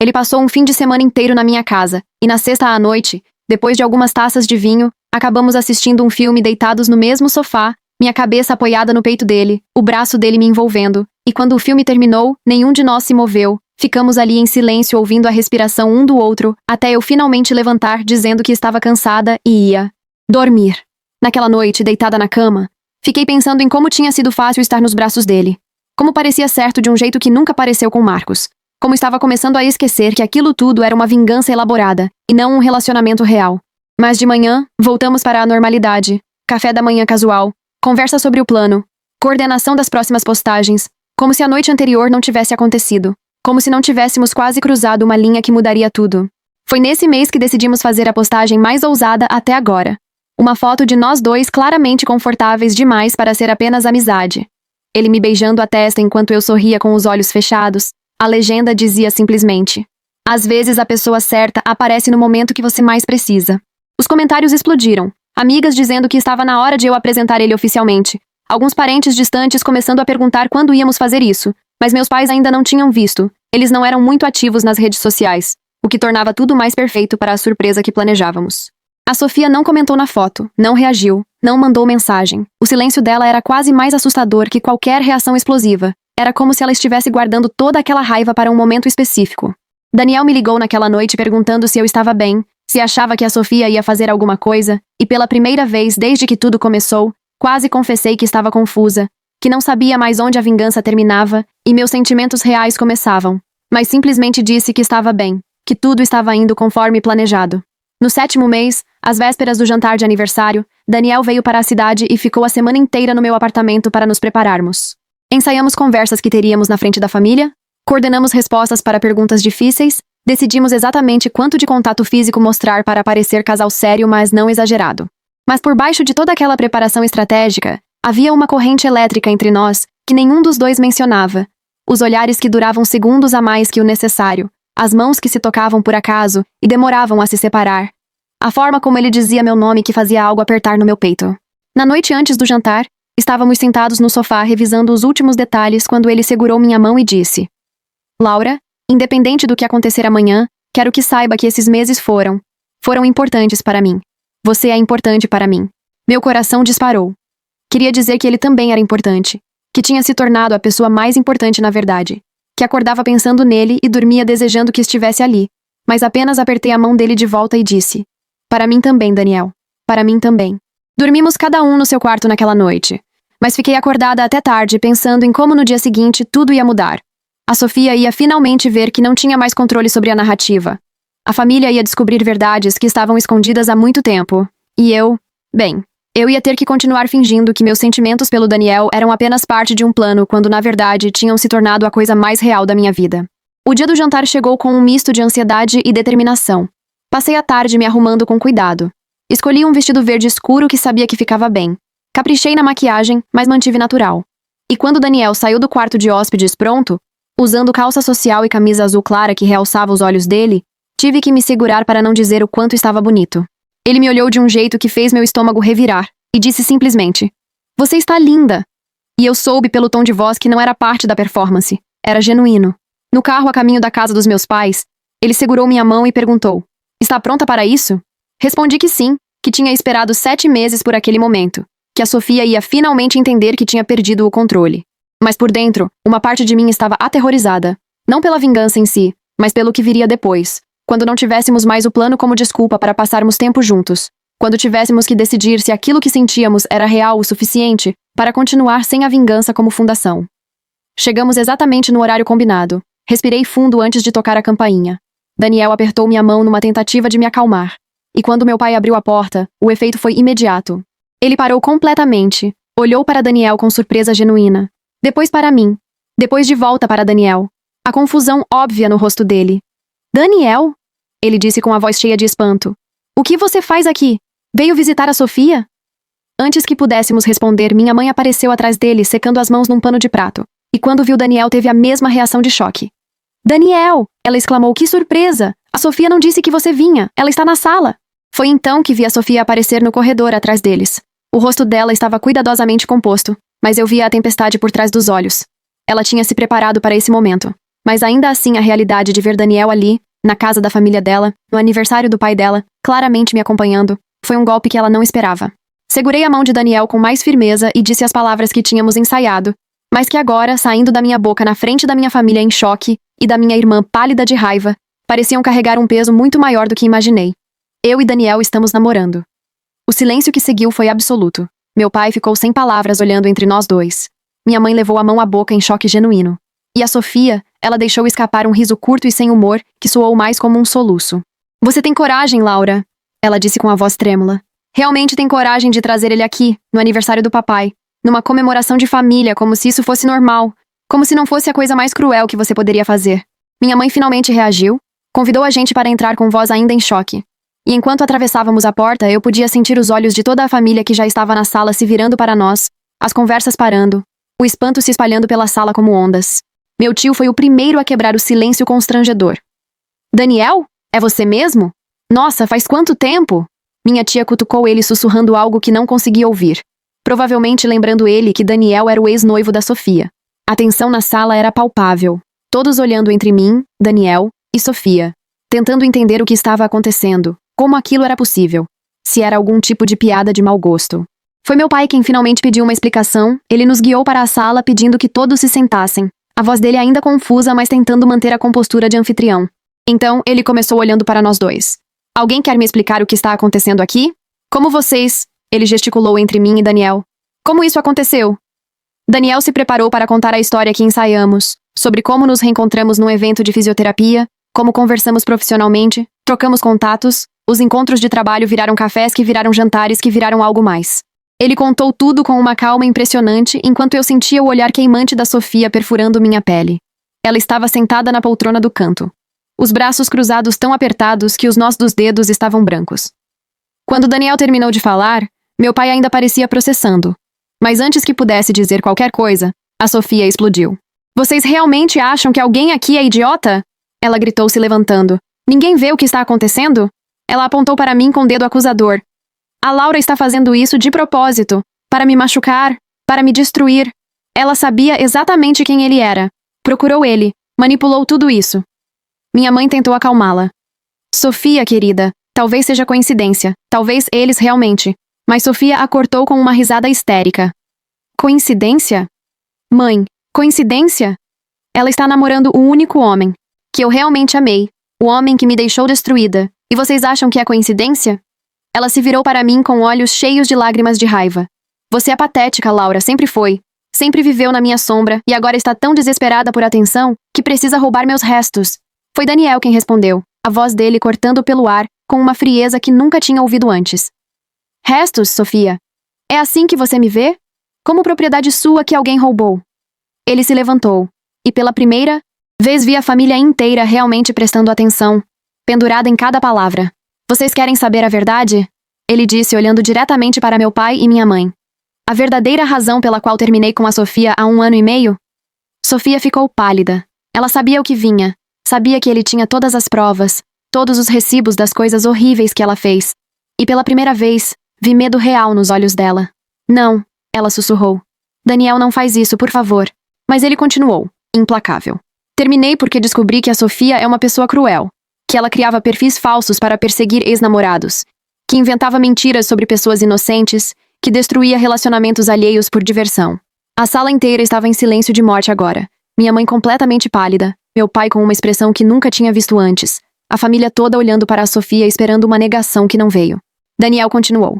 Ele passou um fim de semana inteiro na minha casa, e na sexta à noite, depois de algumas taças de vinho, acabamos assistindo um filme deitados no mesmo sofá, minha cabeça apoiada no peito dele, o braço dele me envolvendo, e quando o filme terminou, nenhum de nós se moveu. Ficamos ali em silêncio ouvindo a respiração um do outro, até eu finalmente levantar dizendo que estava cansada e ia dormir. Naquela noite, deitada na cama, fiquei pensando em como tinha sido fácil estar nos braços dele. Como parecia certo de um jeito que nunca pareceu com Marcos. Como estava começando a esquecer que aquilo tudo era uma vingança elaborada, e não um relacionamento real. Mas de manhã, voltamos para a normalidade. Café da manhã casual, conversa sobre o plano, coordenação das próximas postagens, como se a noite anterior não tivesse acontecido. Como se não tivéssemos quase cruzado uma linha que mudaria tudo. Foi nesse mês que decidimos fazer a postagem mais ousada até agora. Uma foto de nós dois claramente confortáveis demais para ser apenas amizade. Ele me beijando a testa enquanto eu sorria com os olhos fechados. A legenda dizia simplesmente: "Às vezes a pessoa certa aparece no momento que você mais precisa." Os comentários explodiram. Amigas dizendo que estava na hora de eu apresentar ele oficialmente. Alguns parentes distantes começando a perguntar quando íamos fazer isso. Mas meus pais ainda não tinham visto. Eles não eram muito ativos nas redes sociais, o que tornava tudo mais perfeito para a surpresa que planejávamos. A Sofia não comentou na foto, não reagiu, não mandou mensagem. O silêncio dela era quase mais assustador que qualquer reação explosiva. Era como se ela estivesse guardando toda aquela raiva para um momento específico. Daniel me ligou naquela noite perguntando se eu estava bem, se achava que a Sofia ia fazer alguma coisa, e pela primeira vez desde que tudo começou, quase confessei que estava confusa, que não sabia mais onde a vingança terminava e meus sentimentos reais começavam, mas simplesmente disse que estava bem, que tudo estava indo conforme planejado. No 7º mês, às vésperas do jantar de aniversário, Daniel veio para a cidade e ficou a semana inteira no meu apartamento para nos prepararmos. Ensaiamos conversas que teríamos na frente da família, coordenamos respostas para perguntas difíceis, decidimos exatamente quanto de contato físico mostrar para parecer casal sério, mas não exagerado. Mas por baixo de toda aquela preparação estratégica, havia uma corrente elétrica entre nós, que nenhum dos dois mencionava. Os olhares que duravam segundos a mais que o necessário. As mãos que se tocavam por acaso e demoravam a se separar. A forma como ele dizia meu nome que fazia algo apertar no meu peito. Na noite antes do jantar, estávamos sentados no sofá revisando os últimos detalhes quando ele segurou minha mão e disse: Laura, independente do que acontecer amanhã, quero que saiba que esses meses foram importantes para mim. Você é importante para mim. Meu coração disparou. Queria dizer que ele também era importante, que tinha se tornado a pessoa mais importante na verdade, que acordava pensando nele e dormia desejando que estivesse ali, mas apenas apertei a mão dele de volta e disse: Para mim também, Daniel. Para mim também. Dormimos cada um no seu quarto naquela noite, mas fiquei acordada até tarde pensando em como no dia seguinte tudo ia mudar. A Sofia ia finalmente ver que não tinha mais controle sobre a narrativa. A família ia descobrir verdades que estavam escondidas há muito tempo. E eu ia ter que continuar fingindo que meus sentimentos pelo Daniel eram apenas parte de um plano quando na verdade tinham se tornado a coisa mais real da minha vida. O dia do jantar chegou com um misto de ansiedade e determinação. Passei a tarde me arrumando com cuidado. Escolhi um vestido verde escuro que sabia que ficava bem. Caprichei na maquiagem, mas mantive natural. E quando Daniel saiu do quarto de hóspedes pronto, usando calça social e camisa azul clara que realçava os olhos dele, tive que me segurar para não dizer o quanto estava bonito. Ele me olhou de um jeito que fez meu estômago revirar, e disse simplesmente: Você está linda! E eu soube pelo tom de voz que não era parte da performance, era genuíno. No carro a caminho da casa dos meus pais, ele segurou minha mão e perguntou: Está pronta para isso? Respondi que sim, que tinha esperado 7 meses por aquele momento, que a Sofia ia finalmente entender que tinha perdido o controle. Mas por dentro, uma parte de mim estava aterrorizada, não pela vingança em si, mas pelo que viria depois, quando não tivéssemos mais o plano como desculpa para passarmos tempo juntos, quando tivéssemos que decidir se aquilo que sentíamos era real o suficiente para continuar sem a vingança como fundação. Chegamos exatamente no horário combinado. Respirei fundo antes de tocar a campainha. Daniel apertou minha mão numa tentativa de me acalmar. E quando meu pai abriu a porta, o efeito foi imediato. Ele parou completamente, olhou para Daniel com surpresa genuína. Depois para mim. Depois de volta para Daniel. A confusão óbvia no rosto dele. Daniel? Ele disse com a voz cheia de espanto. O que você faz aqui? Veio visitar a Sofia? Antes que pudéssemos responder, minha mãe apareceu atrás dele, secando as mãos num pano de prato. E quando viu Daniel, teve a mesma reação de choque. Daniel! Ela exclamou, que surpresa! A Sofia não disse que você vinha, ela está na sala. Foi então que vi a Sofia aparecer no corredor atrás deles. O rosto dela estava cuidadosamente composto, mas eu via a tempestade por trás dos olhos. Ela tinha se preparado para esse momento. Mas ainda assim a realidade de ver Daniel ali, na casa da família dela, no aniversário do pai dela, claramente me acompanhando, foi um golpe que ela não esperava. Segurei a mão de Daniel com mais firmeza e disse as palavras que tínhamos ensaiado, mas que agora, saindo da minha boca na frente da minha família em choque e da minha irmã pálida de raiva, pareciam carregar um peso muito maior do que imaginei. Eu e Daniel estamos namorando. O silêncio que seguiu foi absoluto. Meu pai ficou sem palavras olhando entre nós dois. Minha mãe levou a mão à boca em choque genuíno. E a Sofia, ela deixou escapar um riso curto e sem humor, que soou mais como um soluço. Você tem coragem, Laura, ela disse com a voz trêmula. Realmente tem coragem de trazer ele aqui, no aniversário do papai, numa comemoração de família, como se isso fosse normal, como se não fosse a coisa mais cruel que você poderia fazer. Minha mãe finalmente reagiu, convidou a gente para entrar com voz ainda em choque. E enquanto atravessávamos a porta, eu podia sentir os olhos de toda a família que já estava na sala se virando para nós, as conversas parando, o espanto se espalhando pela sala como ondas. Meu tio foi o primeiro a quebrar o silêncio constrangedor. Daniel? É você mesmo? Nossa, faz quanto tempo? Minha tia cutucou ele sussurrando algo que não conseguia ouvir. Provavelmente lembrando ele que Daniel era o ex-noivo da Sofia. A tensão na sala era palpável. Todos olhando entre mim, Daniel e Sofia. Tentando entender o que estava acontecendo. Como aquilo era possível. Se era algum tipo de piada de mau gosto. Foi meu pai quem finalmente pediu uma explicação. Ele nos guiou para a sala pedindo que todos se sentassem. A voz dele ainda confusa, mas tentando manter a compostura de anfitrião. Então, ele começou olhando para nós dois. Alguém quer me explicar o que está acontecendo aqui? Como vocês... Ele gesticulou entre mim e Daniel. Como isso aconteceu? Daniel se preparou para contar a história que ensaiamos, sobre como nos reencontramos num evento de fisioterapia, como conversamos profissionalmente, trocamos contatos, os encontros de trabalho viraram cafés que viraram jantares que viraram algo mais. Ele contou tudo com uma calma impressionante enquanto eu sentia o olhar queimante da Sofia perfurando minha pele. Ela estava sentada na poltrona do canto. Os braços cruzados tão apertados que os nós dos dedos estavam brancos. Quando Daniel terminou de falar, meu pai ainda parecia processando. Mas antes que pudesse dizer qualquer coisa, A Sofia explodiu. Vocês realmente acham que alguém aqui é idiota? Ela gritou, se levantando. Ninguém vê o que está acontecendo? Ela apontou para mim com o dedo acusador. A Laura está fazendo isso de propósito, para me machucar, para me destruir. Ela sabia exatamente quem ele era. Procurou ele, manipulou tudo isso. Minha mãe tentou acalmá-la. Sofia, querida, talvez seja coincidência, talvez eles realmente. Mas Sofia a cortou com uma risada histérica. Coincidência? Mãe, coincidência? Ela está namorando o único homem que eu realmente amei, o homem que me deixou destruída. E vocês acham que é coincidência? Ela se virou para mim com olhos cheios de lágrimas de raiva. Você é patética, Laura, sempre foi. Sempre viveu na minha sombra e agora está tão desesperada por atenção que precisa roubar meus restos. Foi Daniel quem respondeu, a voz dele cortando pelo ar com uma frieza que nunca tinha ouvido antes. Restos, Sofia? É assim que você me vê? Como propriedade sua que alguém roubou? Ele se levantou, e pela primeira vez vi a família inteira realmente prestando atenção, pendurada em cada palavra. Vocês querem saber a verdade? Ele disse olhando diretamente para meu pai e minha mãe. A verdadeira razão pela qual terminei com a Sofia há 1 ano e meio? Sofia ficou pálida. Ela sabia o que vinha. Sabia que ele tinha todas as provas, todos os recibos das coisas horríveis que ela fez. E pela primeira vez, vi medo real nos olhos dela. Não, ela sussurrou. Daniel, não faz isso, por favor. Mas ele continuou, implacável. Terminei porque descobri que a Sofia é uma pessoa cruel. Que ela criava perfis falsos para perseguir ex-namorados. Que inventava mentiras sobre pessoas inocentes. Que destruía relacionamentos alheios por diversão. A sala inteira estava em silêncio de morte agora. Minha mãe completamente pálida. Meu pai com uma expressão que nunca tinha visto antes. A família toda olhando para a Sofia esperando uma negação que não veio. Daniel continuou.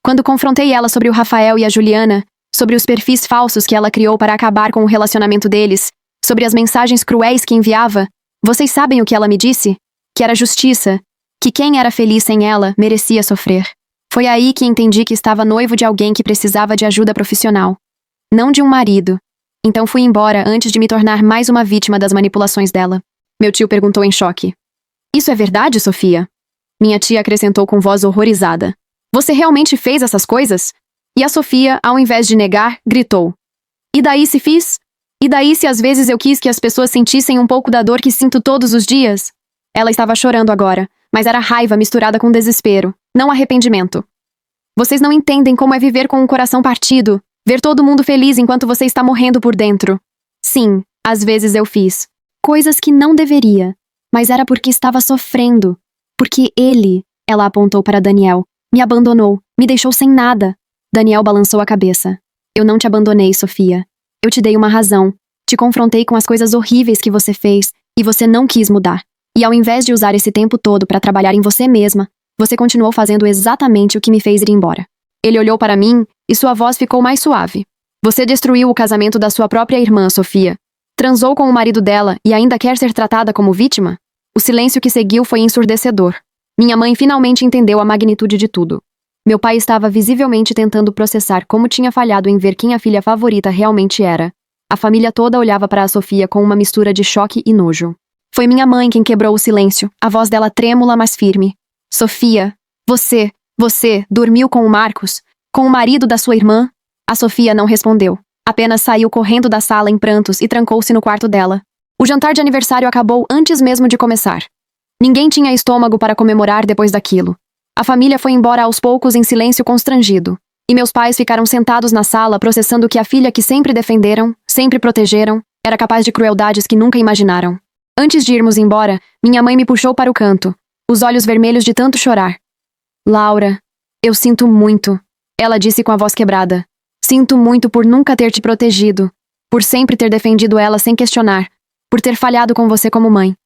Quando confrontei ela sobre o Rafael e a Juliana, sobre os perfis falsos que ela criou para acabar com o relacionamento deles, sobre as mensagens cruéis que enviava, vocês sabem o que ela me disse? Que era justiça, que quem era feliz sem ela merecia sofrer. Foi aí que entendi que estava noivo de alguém que precisava de ajuda profissional. Não de um marido. Então fui embora antes de me tornar mais uma vítima das manipulações dela. Meu tio perguntou em choque. Isso é verdade, Sofia? Minha tia acrescentou com voz horrorizada. Você realmente fez essas coisas? E a Sofia, ao invés de negar, gritou. E daí se fiz? E daí se às vezes eu quis que as pessoas sentissem um pouco da dor que sinto todos os dias? Ela estava chorando agora, mas era raiva misturada com desespero, não arrependimento. Vocês não entendem como é viver com um coração partido, ver todo mundo feliz enquanto você está morrendo por dentro. Sim, às vezes eu fiz coisas que não deveria, mas era porque estava sofrendo. Porque ele, ela apontou para Daniel, me abandonou, me deixou sem nada. Daniel balançou a cabeça. Eu não te abandonei, Sofia. Eu te dei uma razão. Te confrontei com as coisas horríveis que você fez, e você não quis mudar. E ao invés de usar esse tempo todo para trabalhar em você mesma, você continuou fazendo exatamente o que me fez ir embora. Ele olhou para mim, e sua voz ficou mais suave. Você destruiu o casamento da sua própria irmã, Sofia. Transou com o marido dela e ainda quer ser tratada como vítima? O silêncio que seguiu foi ensurdecedor. Minha mãe finalmente entendeu a magnitude de tudo. Meu pai estava visivelmente tentando processar como tinha falhado em ver quem a filha favorita realmente era. A família toda olhava para a Sofia com uma mistura de choque e nojo. Foi minha mãe quem quebrou o silêncio, a voz dela trêmula, mas firme. Sofia, você dormiu com o Marcos? Com o marido da sua irmã? A Sofia não respondeu. Apenas saiu correndo da sala em prantos e trancou-se no quarto dela. O jantar de aniversário acabou antes mesmo de começar. Ninguém tinha estômago para comemorar depois daquilo. A família foi embora aos poucos em silêncio constrangido. E meus pais ficaram sentados na sala processando que a filha que sempre defenderam, sempre protegeram, era capaz de crueldades que nunca imaginaram. Antes de irmos embora, minha mãe me puxou para o canto, os olhos vermelhos de tanto chorar. Laura, eu sinto muito, ela disse com a voz quebrada. Sinto muito por nunca ter te protegido, por sempre ter defendido ela sem questionar, por ter falhado com você como mãe.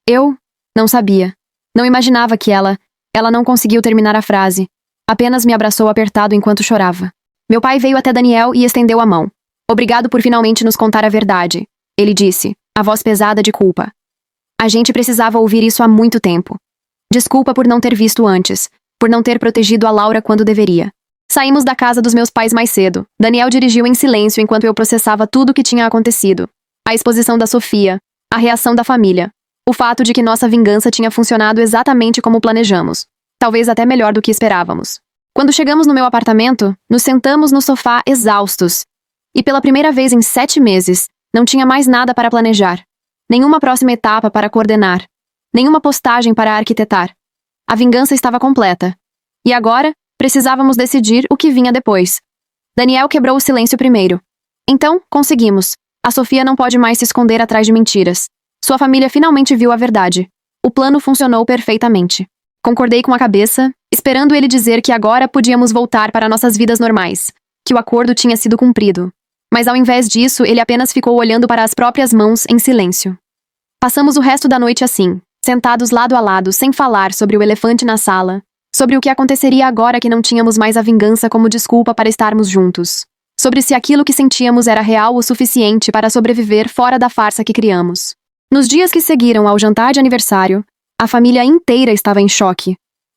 Eu não sabia. Não imaginava que ela não conseguiu terminar a frase. Apenas me abraçou apertado enquanto chorava. Meu pai veio até Daniel e estendeu a mão. Obrigado por finalmente nos contar a verdade, ele disse, a voz pesada de culpa. A gente precisava ouvir isso há muito tempo. Desculpa por não ter visto antes, por não ter protegido a Laura quando deveria. Saímos da casa dos meus pais mais cedo. Daniel dirigiu em silêncio enquanto eu processava tudo o que tinha acontecido. A exposição da Sofia, a reação da família, o fato de que nossa vingança tinha funcionado exatamente como planejamos. Talvez até melhor do que esperávamos. Quando chegamos no meu apartamento, nos sentamos no sofá exaustos. E pela primeira vez em 7 meses, não tinha mais nada para planejar. Nenhuma próxima etapa para coordenar. Nenhuma postagem para arquitetar. A vingança estava completa. E agora, precisávamos decidir o que vinha depois. Daniel quebrou o silêncio primeiro. Então, conseguimos. A Sofia não pode mais se esconder atrás de mentiras. Sua família finalmente viu a verdade. O plano funcionou perfeitamente. Concordei com a cabeça, esperando ele dizer que agora podíamos voltar para nossas vidas normais, que o acordo tinha sido cumprido. Mas ao invés disso, ele apenas ficou olhando para as próprias mãos em silêncio. Passamos o resto da noite assim, sentados lado a lado, sem falar sobre o elefante na sala, sobre o que aconteceria agora que não tínhamos mais a vingança como desculpa para estarmos juntos, sobre se aquilo que sentíamos era real o suficiente para sobreviver fora da farsa que criamos. Nos dias que seguiram ao jantar de aniversário, a família inteira estava em choque.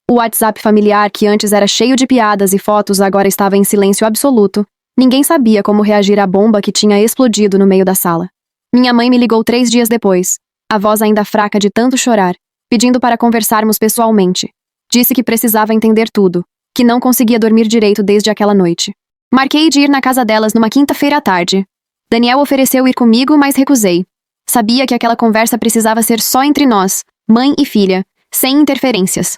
O WhatsApp familiar, que antes era cheio de piadas e fotos, agora estava em silêncio absoluto. Ninguém sabia como reagir à bomba que tinha explodido no meio da sala. Minha mãe me ligou 3 dias depois, a voz ainda fraca de tanto chorar, pedindo para conversarmos pessoalmente. Disse que precisava entender tudo, que não conseguia dormir direito desde aquela noite. Marquei de ir na casa delas numa quinta-feira à tarde. Daniel ofereceu ir comigo, mas recusei. Sabia que aquela conversa precisava ser só entre nós, mãe e filha, sem interferências.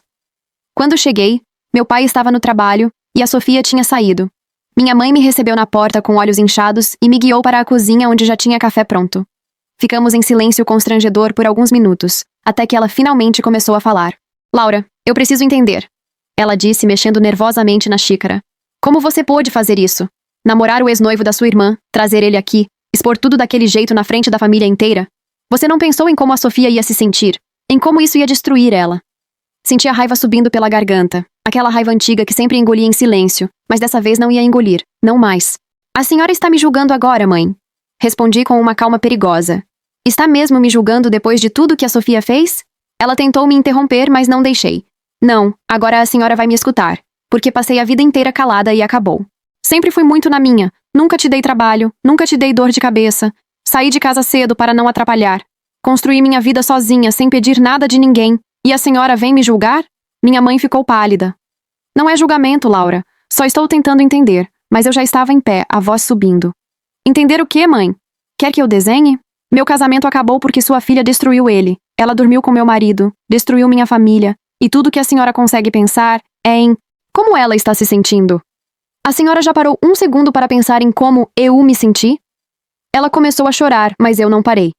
Quando cheguei, meu pai estava no trabalho e a Sofia tinha saído. Minha mãe me recebeu na porta com olhos inchados e me guiou para a cozinha onde já tinha café pronto. Ficamos em silêncio constrangedor por alguns minutos, até que ela finalmente começou a falar. Laura, eu preciso entender. Ela disse, mexendo nervosamente na xícara. Como você pôde fazer isso? Namorar o ex-noivo da sua irmã, trazer ele aqui, expor tudo daquele jeito na frente da família inteira? Você não pensou em como a Sofia ia se sentir? Em como isso ia destruir ela? Senti a raiva subindo pela garganta. Aquela raiva antiga que sempre engolia em silêncio, mas dessa vez não ia engolir, não mais. A senhora está me julgando agora, mãe. Respondi com uma calma perigosa. Está mesmo me julgando depois de tudo que a Sofia fez? Ela tentou me interromper, mas não deixei. Não, agora a senhora vai me escutar, porque passei a vida inteira calada e acabou. Sempre fui muito na minha, nunca te dei trabalho, nunca te dei dor de cabeça. Saí de casa cedo para não atrapalhar. Construí minha vida sozinha, sem pedir nada de ninguém. E a senhora vem me julgar? Minha mãe ficou pálida. Não é julgamento, Laura. Só estou tentando entender, mas eu já estava em pé, a voz subindo. Entender o quê, mãe? Quer que eu desenhe? Meu casamento acabou porque sua filha destruiu ele. Ela dormiu com meu marido, destruiu minha família, e tudo que a senhora consegue pensar é em como ela está se sentindo. A senhora já parou um segundo para pensar em como eu me senti? Ela começou a chorar, mas eu não parei.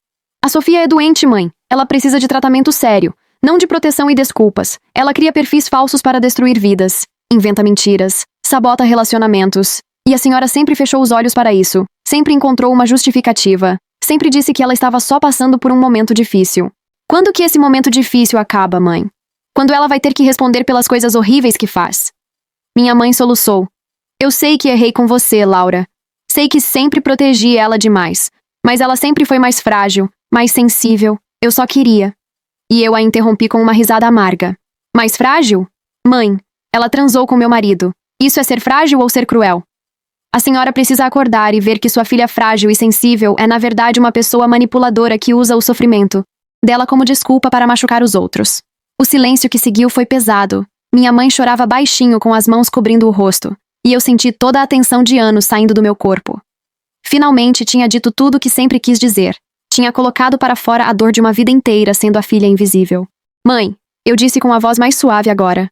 A Sofia é doente, mãe. Ela precisa de tratamento sério. Não de proteção e desculpas. Ela cria perfis falsos para destruir vidas. Inventa mentiras. Sabota relacionamentos. E a senhora sempre fechou os olhos para isso. Sempre encontrou uma justificativa. Sempre disse que ela estava só passando por um momento difícil. Quando que esse momento difícil acaba, mãe? Quando ela vai ter que responder pelas coisas horríveis que faz. Minha mãe soluçou. Eu sei que errei com você, Laura. Sei que sempre protegi ela demais. Mas ela sempre foi mais frágil, mais sensível. Eu só queria. E eu a interrompi com uma risada amarga. Mais frágil? Mãe, ela transou com meu marido. Isso é ser frágil ou ser cruel? A senhora precisa acordar e ver que sua filha frágil e sensível é na verdade uma pessoa manipuladora que usa o sofrimento dela como desculpa para machucar os outros. O silêncio que seguiu foi pesado. Minha mãe chorava baixinho com as mãos cobrindo o rosto, e eu senti toda a tensão de anos saindo do meu corpo. Finalmente tinha dito tudo o que sempre quis dizer. Tinha colocado para fora a dor de uma vida inteira sendo a filha invisível. Mãe, eu disse com a voz mais suave agora.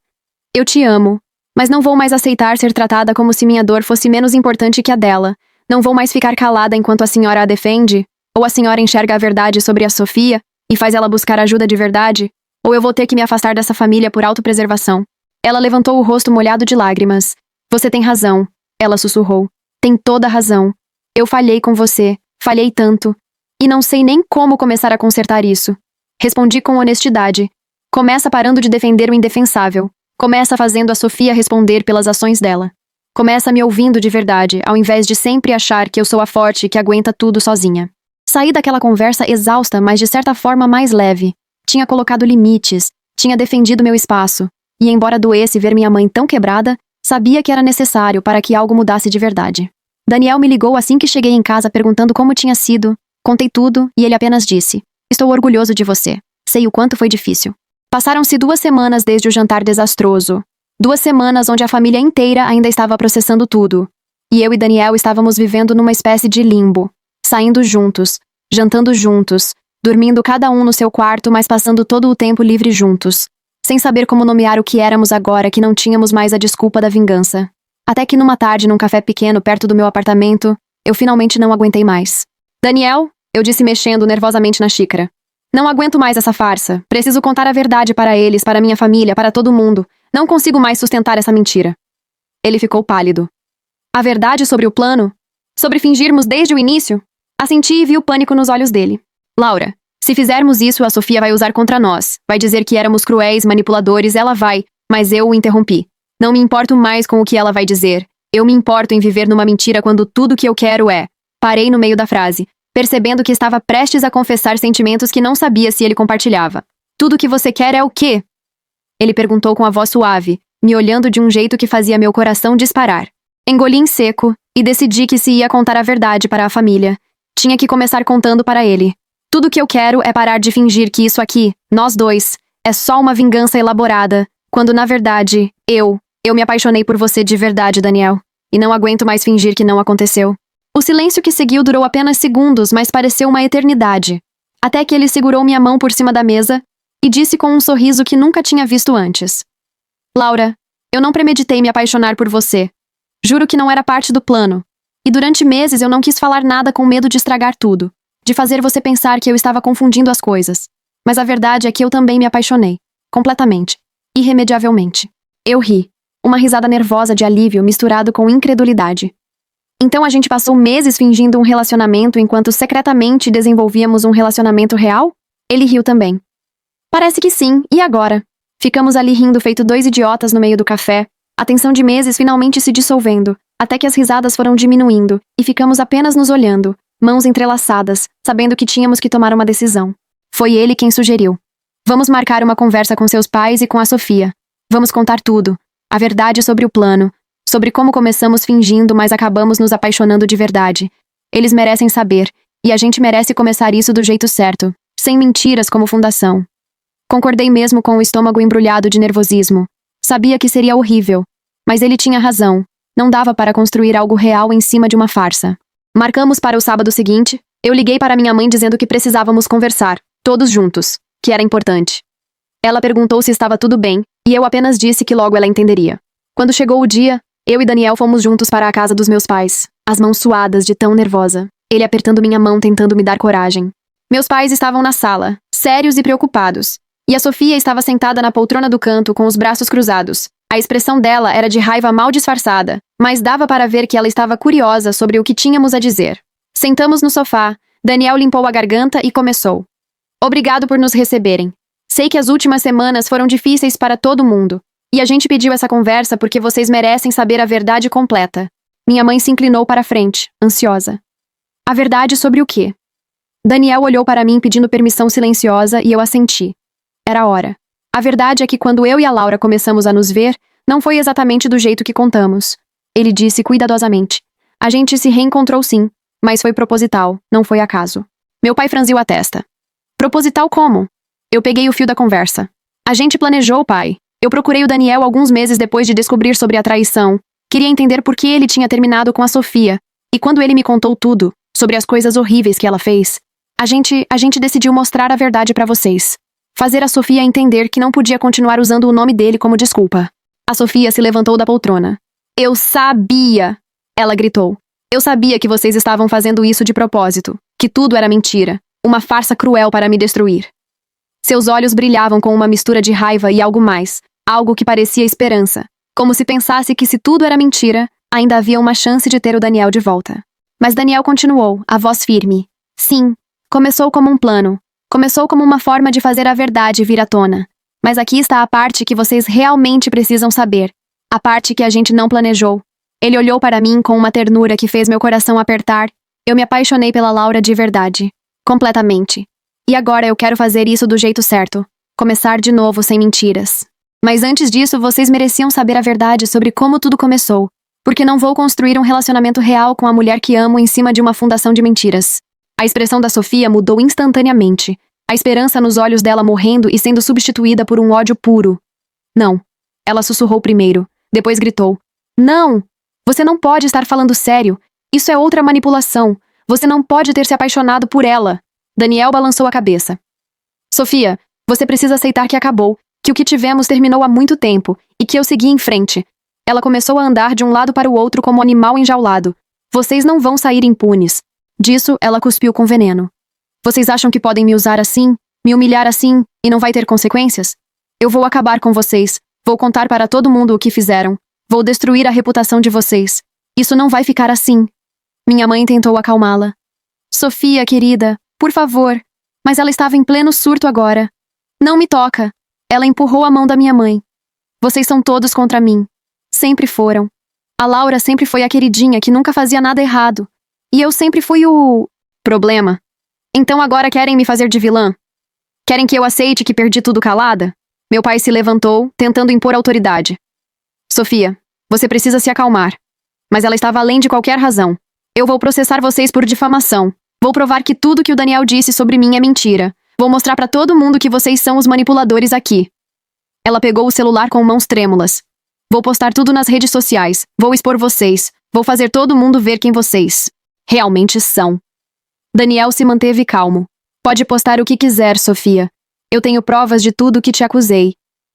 Eu te amo, mas não vou mais aceitar ser tratada como se minha dor fosse menos importante que a dela. Não vou mais ficar calada enquanto a senhora a defende? Ou a senhora enxerga a verdade sobre a Sofia e faz ela buscar ajuda de verdade? Ou eu vou ter que me afastar dessa família por autopreservação? Ela levantou o rosto molhado de lágrimas. Você tem razão, ela sussurrou. Tem toda a razão. Eu falhei com você, falhei tanto. E não sei nem como começar a consertar isso. Respondi com honestidade. Começa parando de defender o indefensável. Começa fazendo a Sofia responder pelas ações dela. Começa me ouvindo de verdade, ao invés de sempre achar que eu sou a forte que aguenta tudo sozinha. Saí daquela conversa exausta, mas de certa forma mais leve. Tinha colocado limites, tinha defendido meu espaço. E embora doesse ver minha mãe tão quebrada, sabia que era necessário para que algo mudasse de verdade. Daniel me ligou assim que cheguei em casa perguntando como tinha sido. Contei tudo e ele apenas disse: Estou orgulhoso de você. Sei o quanto foi difícil. Passaram-se 2 semanas desde o jantar desastroso. 2 semanas onde a família inteira ainda estava processando tudo. E eu e Daniel estávamos vivendo numa espécie de limbo. Saindo juntos, jantando juntos, dormindo cada um no seu quarto, mas passando todo o tempo livre juntos. Sem saber como nomear o que éramos agora que não tínhamos mais a desculpa da vingança. Até que numa tarde, num café pequeno perto do meu apartamento, eu finalmente não aguentei mais. Daniel, eu disse mexendo nervosamente na xícara. Não aguento mais essa farsa. Preciso contar a verdade para eles, para minha família, para todo mundo. Não consigo mais sustentar essa mentira. Ele ficou pálido. A verdade sobre o plano? Sobre fingirmos desde o início? Assenti e vi o pânico nos olhos dele. Laura, se fizermos isso, a Sofia vai usar contra nós. Vai dizer que éramos cruéis, manipuladores, ela vai. Mas eu o interrompi. Não me importo mais com o que ela vai dizer. Eu me importo em viver numa mentira quando tudo que eu quero é... Parei no meio da frase, percebendo que estava prestes a confessar sentimentos que não sabia se ele compartilhava. Tudo que você quer é o quê? Ele perguntou com a voz suave, me olhando de um jeito que fazia meu coração disparar. Engoli em seco e decidi que se ia contar a verdade para a família, tinha que começar contando para ele. Tudo que eu quero é parar de fingir que isso aqui, nós dois, é só uma vingança elaborada, quando na verdade, eu me apaixonei por você de verdade, Daniel, e não aguento mais fingir que não aconteceu. O silêncio que seguiu durou apenas segundos, mas pareceu uma eternidade. Até que ele segurou minha mão por cima da mesa e disse com um sorriso que nunca tinha visto antes. Laura, eu não premeditei me apaixonar por você. Juro que não era parte do plano. E durante meses eu não quis falar nada com medo de estragar tudo, de fazer você pensar que eu estava confundindo as coisas. Mas a verdade é que eu também me apaixonei. Completamente. Irremediavelmente. Eu ri. Uma risada nervosa de alívio misturado com incredulidade. Então a gente passou meses fingindo um relacionamento enquanto secretamente desenvolvíamos um relacionamento real? Ele riu também. Parece que sim, e agora? Ficamos ali rindo feito dois idiotas no meio do café, a tensão de meses finalmente se dissolvendo, até que as risadas foram diminuindo, e ficamos apenas nos olhando, mãos entrelaçadas, sabendo que tínhamos que tomar uma decisão. Foi ele quem sugeriu. Vamos marcar uma conversa com seus pais e com a Sofia. Vamos contar tudo. A verdade sobre o plano. Sobre como começamos fingindo, mas acabamos nos apaixonando de verdade. Eles merecem saber, e a gente merece começar isso do jeito certo, sem mentiras como fundação. Concordei mesmo com o estômago embrulhado de nervosismo. Sabia que seria horrível, mas ele tinha razão. Não dava para construir algo real em cima de uma farsa. Marcamos para o sábado seguinte. Eu liguei para minha mãe dizendo que precisávamos conversar, todos juntos, que era importante. Ela perguntou se estava tudo bem, e eu apenas disse que logo ela entenderia. Quando chegou o dia, eu e Daniel fomos juntos para a casa dos meus pais, as mãos suadas de tão nervosa, ele apertando minha mão tentando me dar coragem. Meus pais estavam na sala, sérios e preocupados, e a Sofia estava sentada na poltrona do canto com os braços cruzados. A expressão dela era de raiva mal disfarçada, mas dava para ver que ela estava curiosa sobre o que tínhamos a dizer. Sentamos no sofá, Daniel limpou a garganta e começou. Obrigado por nos receberem. Sei que as últimas semanas foram difíceis para todo mundo. E a gente pediu essa conversa porque vocês merecem saber a verdade completa. Minha mãe se inclinou para a frente, ansiosa. A verdade sobre o quê? Daniel olhou para mim pedindo permissão silenciosa e eu assenti. Era a hora. A verdade é que quando eu e a Laura começamos a nos ver, não foi exatamente do jeito que contamos. Ele disse cuidadosamente. A gente se reencontrou sim, mas foi proposital, não foi acaso. Meu pai franziu a testa. Proposital como? Eu peguei o fio da conversa. A gente planejou, pai. Eu procurei o Daniel alguns meses depois de descobrir sobre a traição. Queria entender por que ele tinha terminado com a Sofia. E quando ele me contou tudo, sobre as coisas horríveis que ela fez, a gente decidiu mostrar a verdade pra vocês. Fazer a Sofia entender que não podia continuar usando o nome dele como desculpa. A Sofia se levantou da poltrona. Eu sabia! Ela gritou. Eu sabia que vocês estavam fazendo isso de propósito. Que tudo era mentira. Uma farsa cruel para me destruir. Seus olhos brilhavam com uma mistura de raiva e algo mais. Algo que parecia esperança. Como se pensasse que se tudo era mentira, ainda havia uma chance de ter o Daniel de volta. Mas Daniel continuou, a voz firme. Sim, começou como um plano. Começou como uma forma de fazer a verdade vir à tona. Mas aqui está a parte que vocês realmente precisam saber. A parte que a gente não planejou. Ele olhou para mim com uma ternura que fez meu coração apertar. Eu me apaixonei pela Laura de verdade. Completamente. E agora eu quero fazer isso do jeito certo. Começar de novo sem mentiras. Mas antes disso, vocês mereciam saber a verdade sobre como tudo começou. Porque não vou construir um relacionamento real com a mulher que amo em cima de uma fundação de mentiras. A expressão da Sofia mudou instantaneamente. A esperança nos olhos dela morrendo e sendo substituída por um ódio puro. Não. Ela sussurrou primeiro. Depois gritou. Não! Você não pode estar falando sério. Isso é outra manipulação. Você não pode ter se apaixonado por ela. Daniel balançou a cabeça. Sofia, você precisa aceitar que acabou, que o que tivemos terminou há muito tempo, e que eu segui em frente. Ela começou a andar de um lado para o outro como um animal enjaulado. Vocês não vão sair impunes. Disso, ela cuspiu com veneno. Vocês acham que podem me usar assim, me humilhar assim, e não vai ter consequências? Eu vou acabar com vocês. Vou contar para todo mundo o que fizeram. Vou destruir a reputação de vocês. Isso não vai ficar assim. Minha mãe tentou acalmá-la. Sofia, querida, por favor. Mas ela estava em pleno surto agora. Não me toca. Ela empurrou a mão da minha mãe. Vocês são todos contra mim. Sempre foram. A Laura sempre foi a queridinha que nunca fazia nada errado. E eu sempre fui o... problema. Então agora querem me fazer de vilã? Querem que eu aceite que perdi tudo calada? Meu pai se levantou, tentando impor autoridade. Sofia, você precisa se acalmar. Mas ela estava além de qualquer razão. Eu vou processar vocês por difamação. Vou provar que tudo que o Daniel disse sobre mim é mentira. Vou mostrar pra todo mundo que vocês são os manipuladores aqui. Ela pegou o celular com mãos trêmulas. Vou postar tudo nas redes sociais. Vou expor vocês. Vou fazer todo mundo ver quem vocês realmente são. Daniel se manteve calmo. Pode postar o que quiser, Sofia. Eu tenho provas de tudo que te acusei.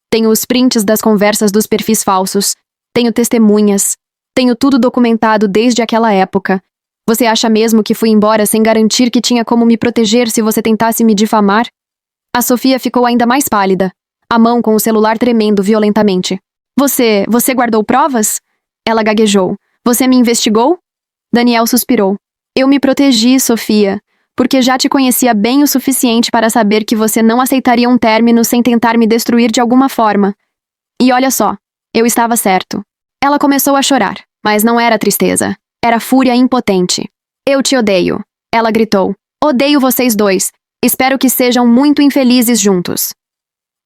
Tenho os prints das conversas dos perfis falsos. Tenho testemunhas. Tenho tudo documentado desde aquela época. Você acha mesmo que fui embora sem garantir que tinha como me proteger se você tentasse me difamar? A Sofia ficou ainda mais pálida, a mão com o celular tremendo violentamente. Você guardou provas? Ela gaguejou. Você me investigou? Daniel suspirou. Eu me protegi, Sofia, porque já te conhecia bem o suficiente para saber que você não aceitaria um término sem tentar me destruir de alguma forma. E olha só, eu estava certo. Ela começou a chorar, mas não era tristeza. Era fúria impotente. Eu te odeio, ela gritou. Odeio vocês dois. Espero que sejam muito infelizes juntos.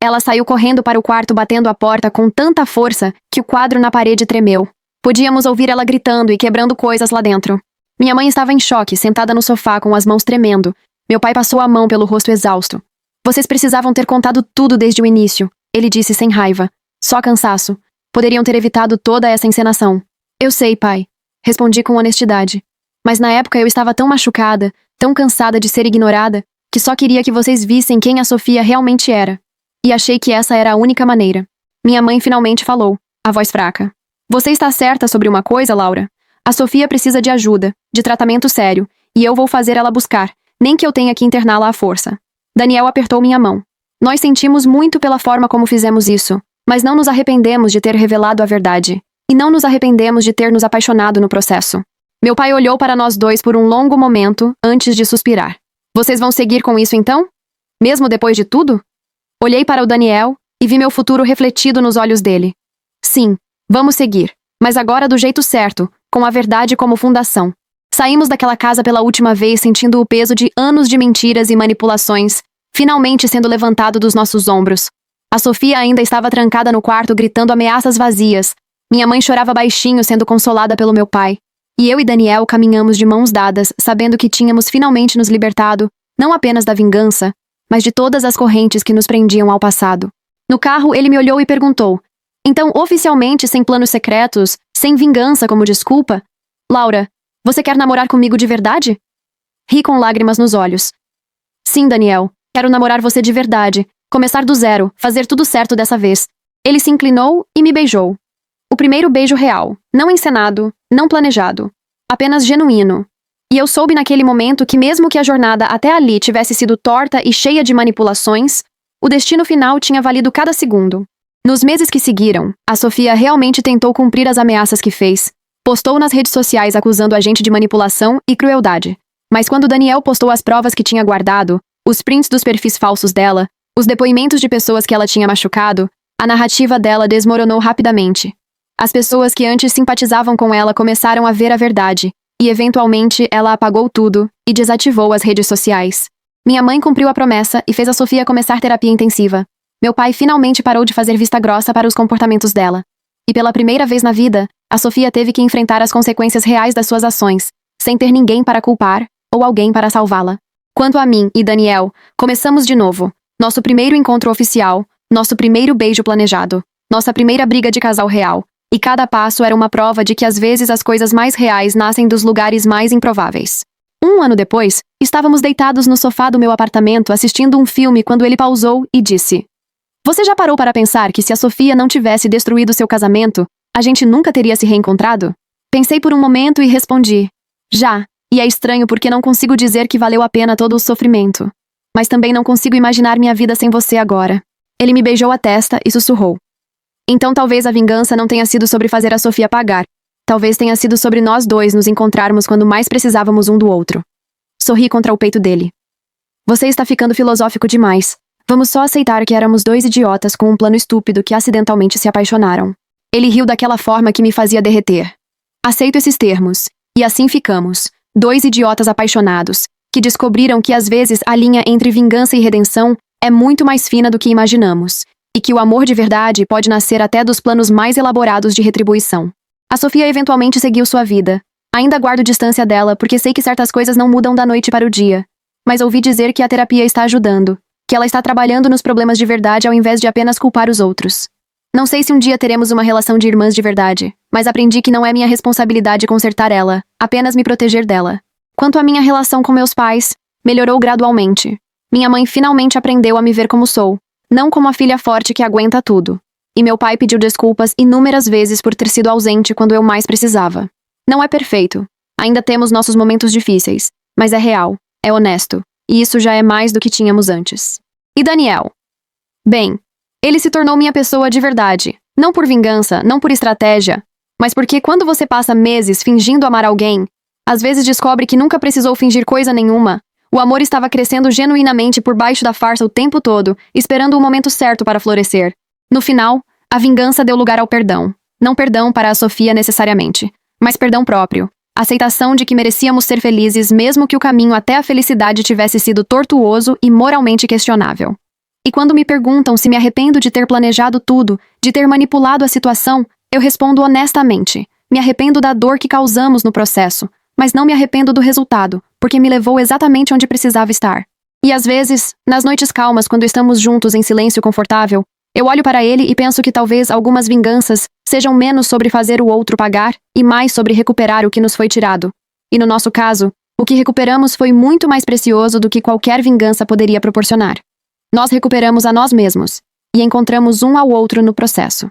Ela saiu correndo para o quarto batendo a porta com tanta força que o quadro na parede tremeu. Podíamos ouvir ela gritando e quebrando coisas lá dentro. Minha mãe estava em choque, sentada no sofá com as mãos tremendo. Meu pai passou a mão pelo rosto exausto. Vocês precisavam ter contado tudo desde o início, ele disse sem raiva. Só cansaço. Poderiam ter evitado toda essa encenação. Eu sei, pai. Respondi com honestidade. Mas na época eu estava tão machucada, tão cansada de ser ignorada, que só queria que vocês vissem quem a Sofia realmente era. E achei que essa era a única maneira. Minha mãe finalmente falou, a voz fraca. Você está certa sobre uma coisa, Laura? A Sofia precisa de ajuda, de tratamento sério, e eu vou fazer ela buscar, nem que eu tenha que interná-la à força. Daniel apertou minha mão. Nós sentimos muito pela forma como fizemos isso, mas não nos arrependemos de ter revelado a verdade. E não nos arrependemos de ter nos apaixonado no processo. Meu pai olhou para nós dois por um longo momento, antes de suspirar. Vocês vão seguir com isso então? Mesmo depois de tudo? Olhei para o Daniel e vi meu futuro refletido nos olhos dele. Sim, vamos seguir, mas agora do jeito certo, com a verdade como fundação. Saímos daquela casa pela última vez sentindo o peso de anos de mentiras e manipulações, finalmente sendo levantado dos nossos ombros. A Sofia ainda estava trancada no quarto gritando ameaças vazias. Minha mãe chorava baixinho sendo consolada pelo meu pai. E eu e Daniel caminhamos de mãos dadas, sabendo que tínhamos finalmente nos libertado, não apenas da vingança, mas de todas as correntes que nos prendiam ao passado. No carro, ele me olhou e perguntou, então, oficialmente, sem planos secretos, sem vingança como desculpa? Laura, você quer namorar comigo de verdade? Ri com lágrimas nos olhos. Sim, Daniel, quero namorar você de verdade, começar do zero, fazer tudo certo dessa vez. Ele se inclinou e me beijou. O primeiro beijo real, não encenado, não planejado, apenas genuíno. E eu soube naquele momento que mesmo que a jornada até ali tivesse sido torta e cheia de manipulações, o destino final tinha valido cada segundo. Nos meses que seguiram, a Sofia realmente tentou cumprir as ameaças que fez. Postou nas redes sociais acusando a gente de manipulação e crueldade. Mas quando Daniel postou as provas que tinha guardado, os prints dos perfis falsos dela, os depoimentos de pessoas que ela tinha machucado, a narrativa dela desmoronou rapidamente. As pessoas que antes simpatizavam com ela começaram a ver a verdade, e eventualmente ela apagou tudo e desativou as redes sociais. Minha mãe cumpriu a promessa e fez a Sofia começar terapia intensiva. Meu pai finalmente parou de fazer vista grossa para os comportamentos dela. E pela primeira vez na vida, a Sofia teve que enfrentar as consequências reais das suas ações, sem ter ninguém para culpar ou alguém para salvá-la. Quanto a mim e Daniel, começamos de novo. Nosso primeiro encontro oficial, nosso primeiro beijo planejado, nossa primeira briga de casal real, E cada passo era uma prova de que às vezes as coisas mais reais nascem dos lugares mais improváveis. Um ano depois, estávamos deitados no sofá do meu apartamento assistindo um filme quando ele pausou e disse: "Você já parou para pensar que se a Sofia não tivesse destruído seu casamento, a gente nunca teria se reencontrado?" Pensei por um momento e respondi: "Já, e é estranho porque não consigo dizer que valeu a pena todo o sofrimento. Mas também não consigo imaginar minha vida sem você agora." Ele me beijou a testa e sussurrou: "Então talvez a vingança não tenha sido sobre fazer a Sofia pagar. Talvez tenha sido sobre nós dois nos encontrarmos quando mais precisávamos um do outro." Sorri contra o peito dele. "Você está ficando filosófico demais. Vamos só aceitar que éramos dois idiotas com um plano estúpido que acidentalmente se apaixonaram." Ele riu daquela forma que me fazia derreter. "Aceito esses termos. E assim ficamos. Dois idiotas apaixonados, que descobriram que às vezes a linha entre vingança e redenção é muito mais fina do que imaginamos, e que o amor de verdade pode nascer até dos planos mais elaborados de retribuição." A Sofia eventualmente seguiu sua vida. Ainda guardo distância dela porque sei que certas coisas não mudam da noite para o dia. Mas ouvi dizer que a terapia está ajudando, que ela está trabalhando nos problemas de verdade ao invés de apenas culpar os outros. Não sei se um dia teremos uma relação de irmãs de verdade, mas aprendi que não é minha responsabilidade consertar ela, apenas me proteger dela. Quanto à minha relação com meus pais, melhorou gradualmente. Minha mãe finalmente aprendeu a me ver como sou, não como a filha forte que aguenta tudo. E meu pai pediu desculpas inúmeras vezes por ter sido ausente quando eu mais precisava. Não é perfeito. Ainda temos nossos momentos difíceis, mas é real, é honesto, e isso já é mais do que tínhamos antes. E Daniel? Bem, ele se tornou minha pessoa de verdade, não por vingança, não por estratégia, mas porque quando você passa meses fingindo amar alguém, às vezes descobre que nunca precisou fingir coisa nenhuma. O amor estava crescendo genuinamente por baixo da farsa o tempo todo, esperando o momento certo para florescer. No final, a vingança deu lugar ao perdão. Não perdão para a Sofia necessariamente, mas perdão próprio. Aceitação de que merecíamos ser felizes mesmo que o caminho até a felicidade tivesse sido tortuoso e moralmente questionável. E quando me perguntam se me arrependo de ter planejado tudo, de ter manipulado a situação, eu respondo honestamente: me arrependo da dor que causamos no processo, mas não me arrependo do resultado, porque me levou exatamente onde precisava estar. E às vezes, nas noites calmas quando estamos juntos em silêncio confortável, eu olho para ele e penso que talvez algumas vinganças sejam menos sobre fazer o outro pagar e mais sobre recuperar o que nos foi tirado. E no nosso caso, o que recuperamos foi muito mais precioso do que qualquer vingança poderia proporcionar. Nós recuperamos a nós mesmos e encontramos um ao outro no processo.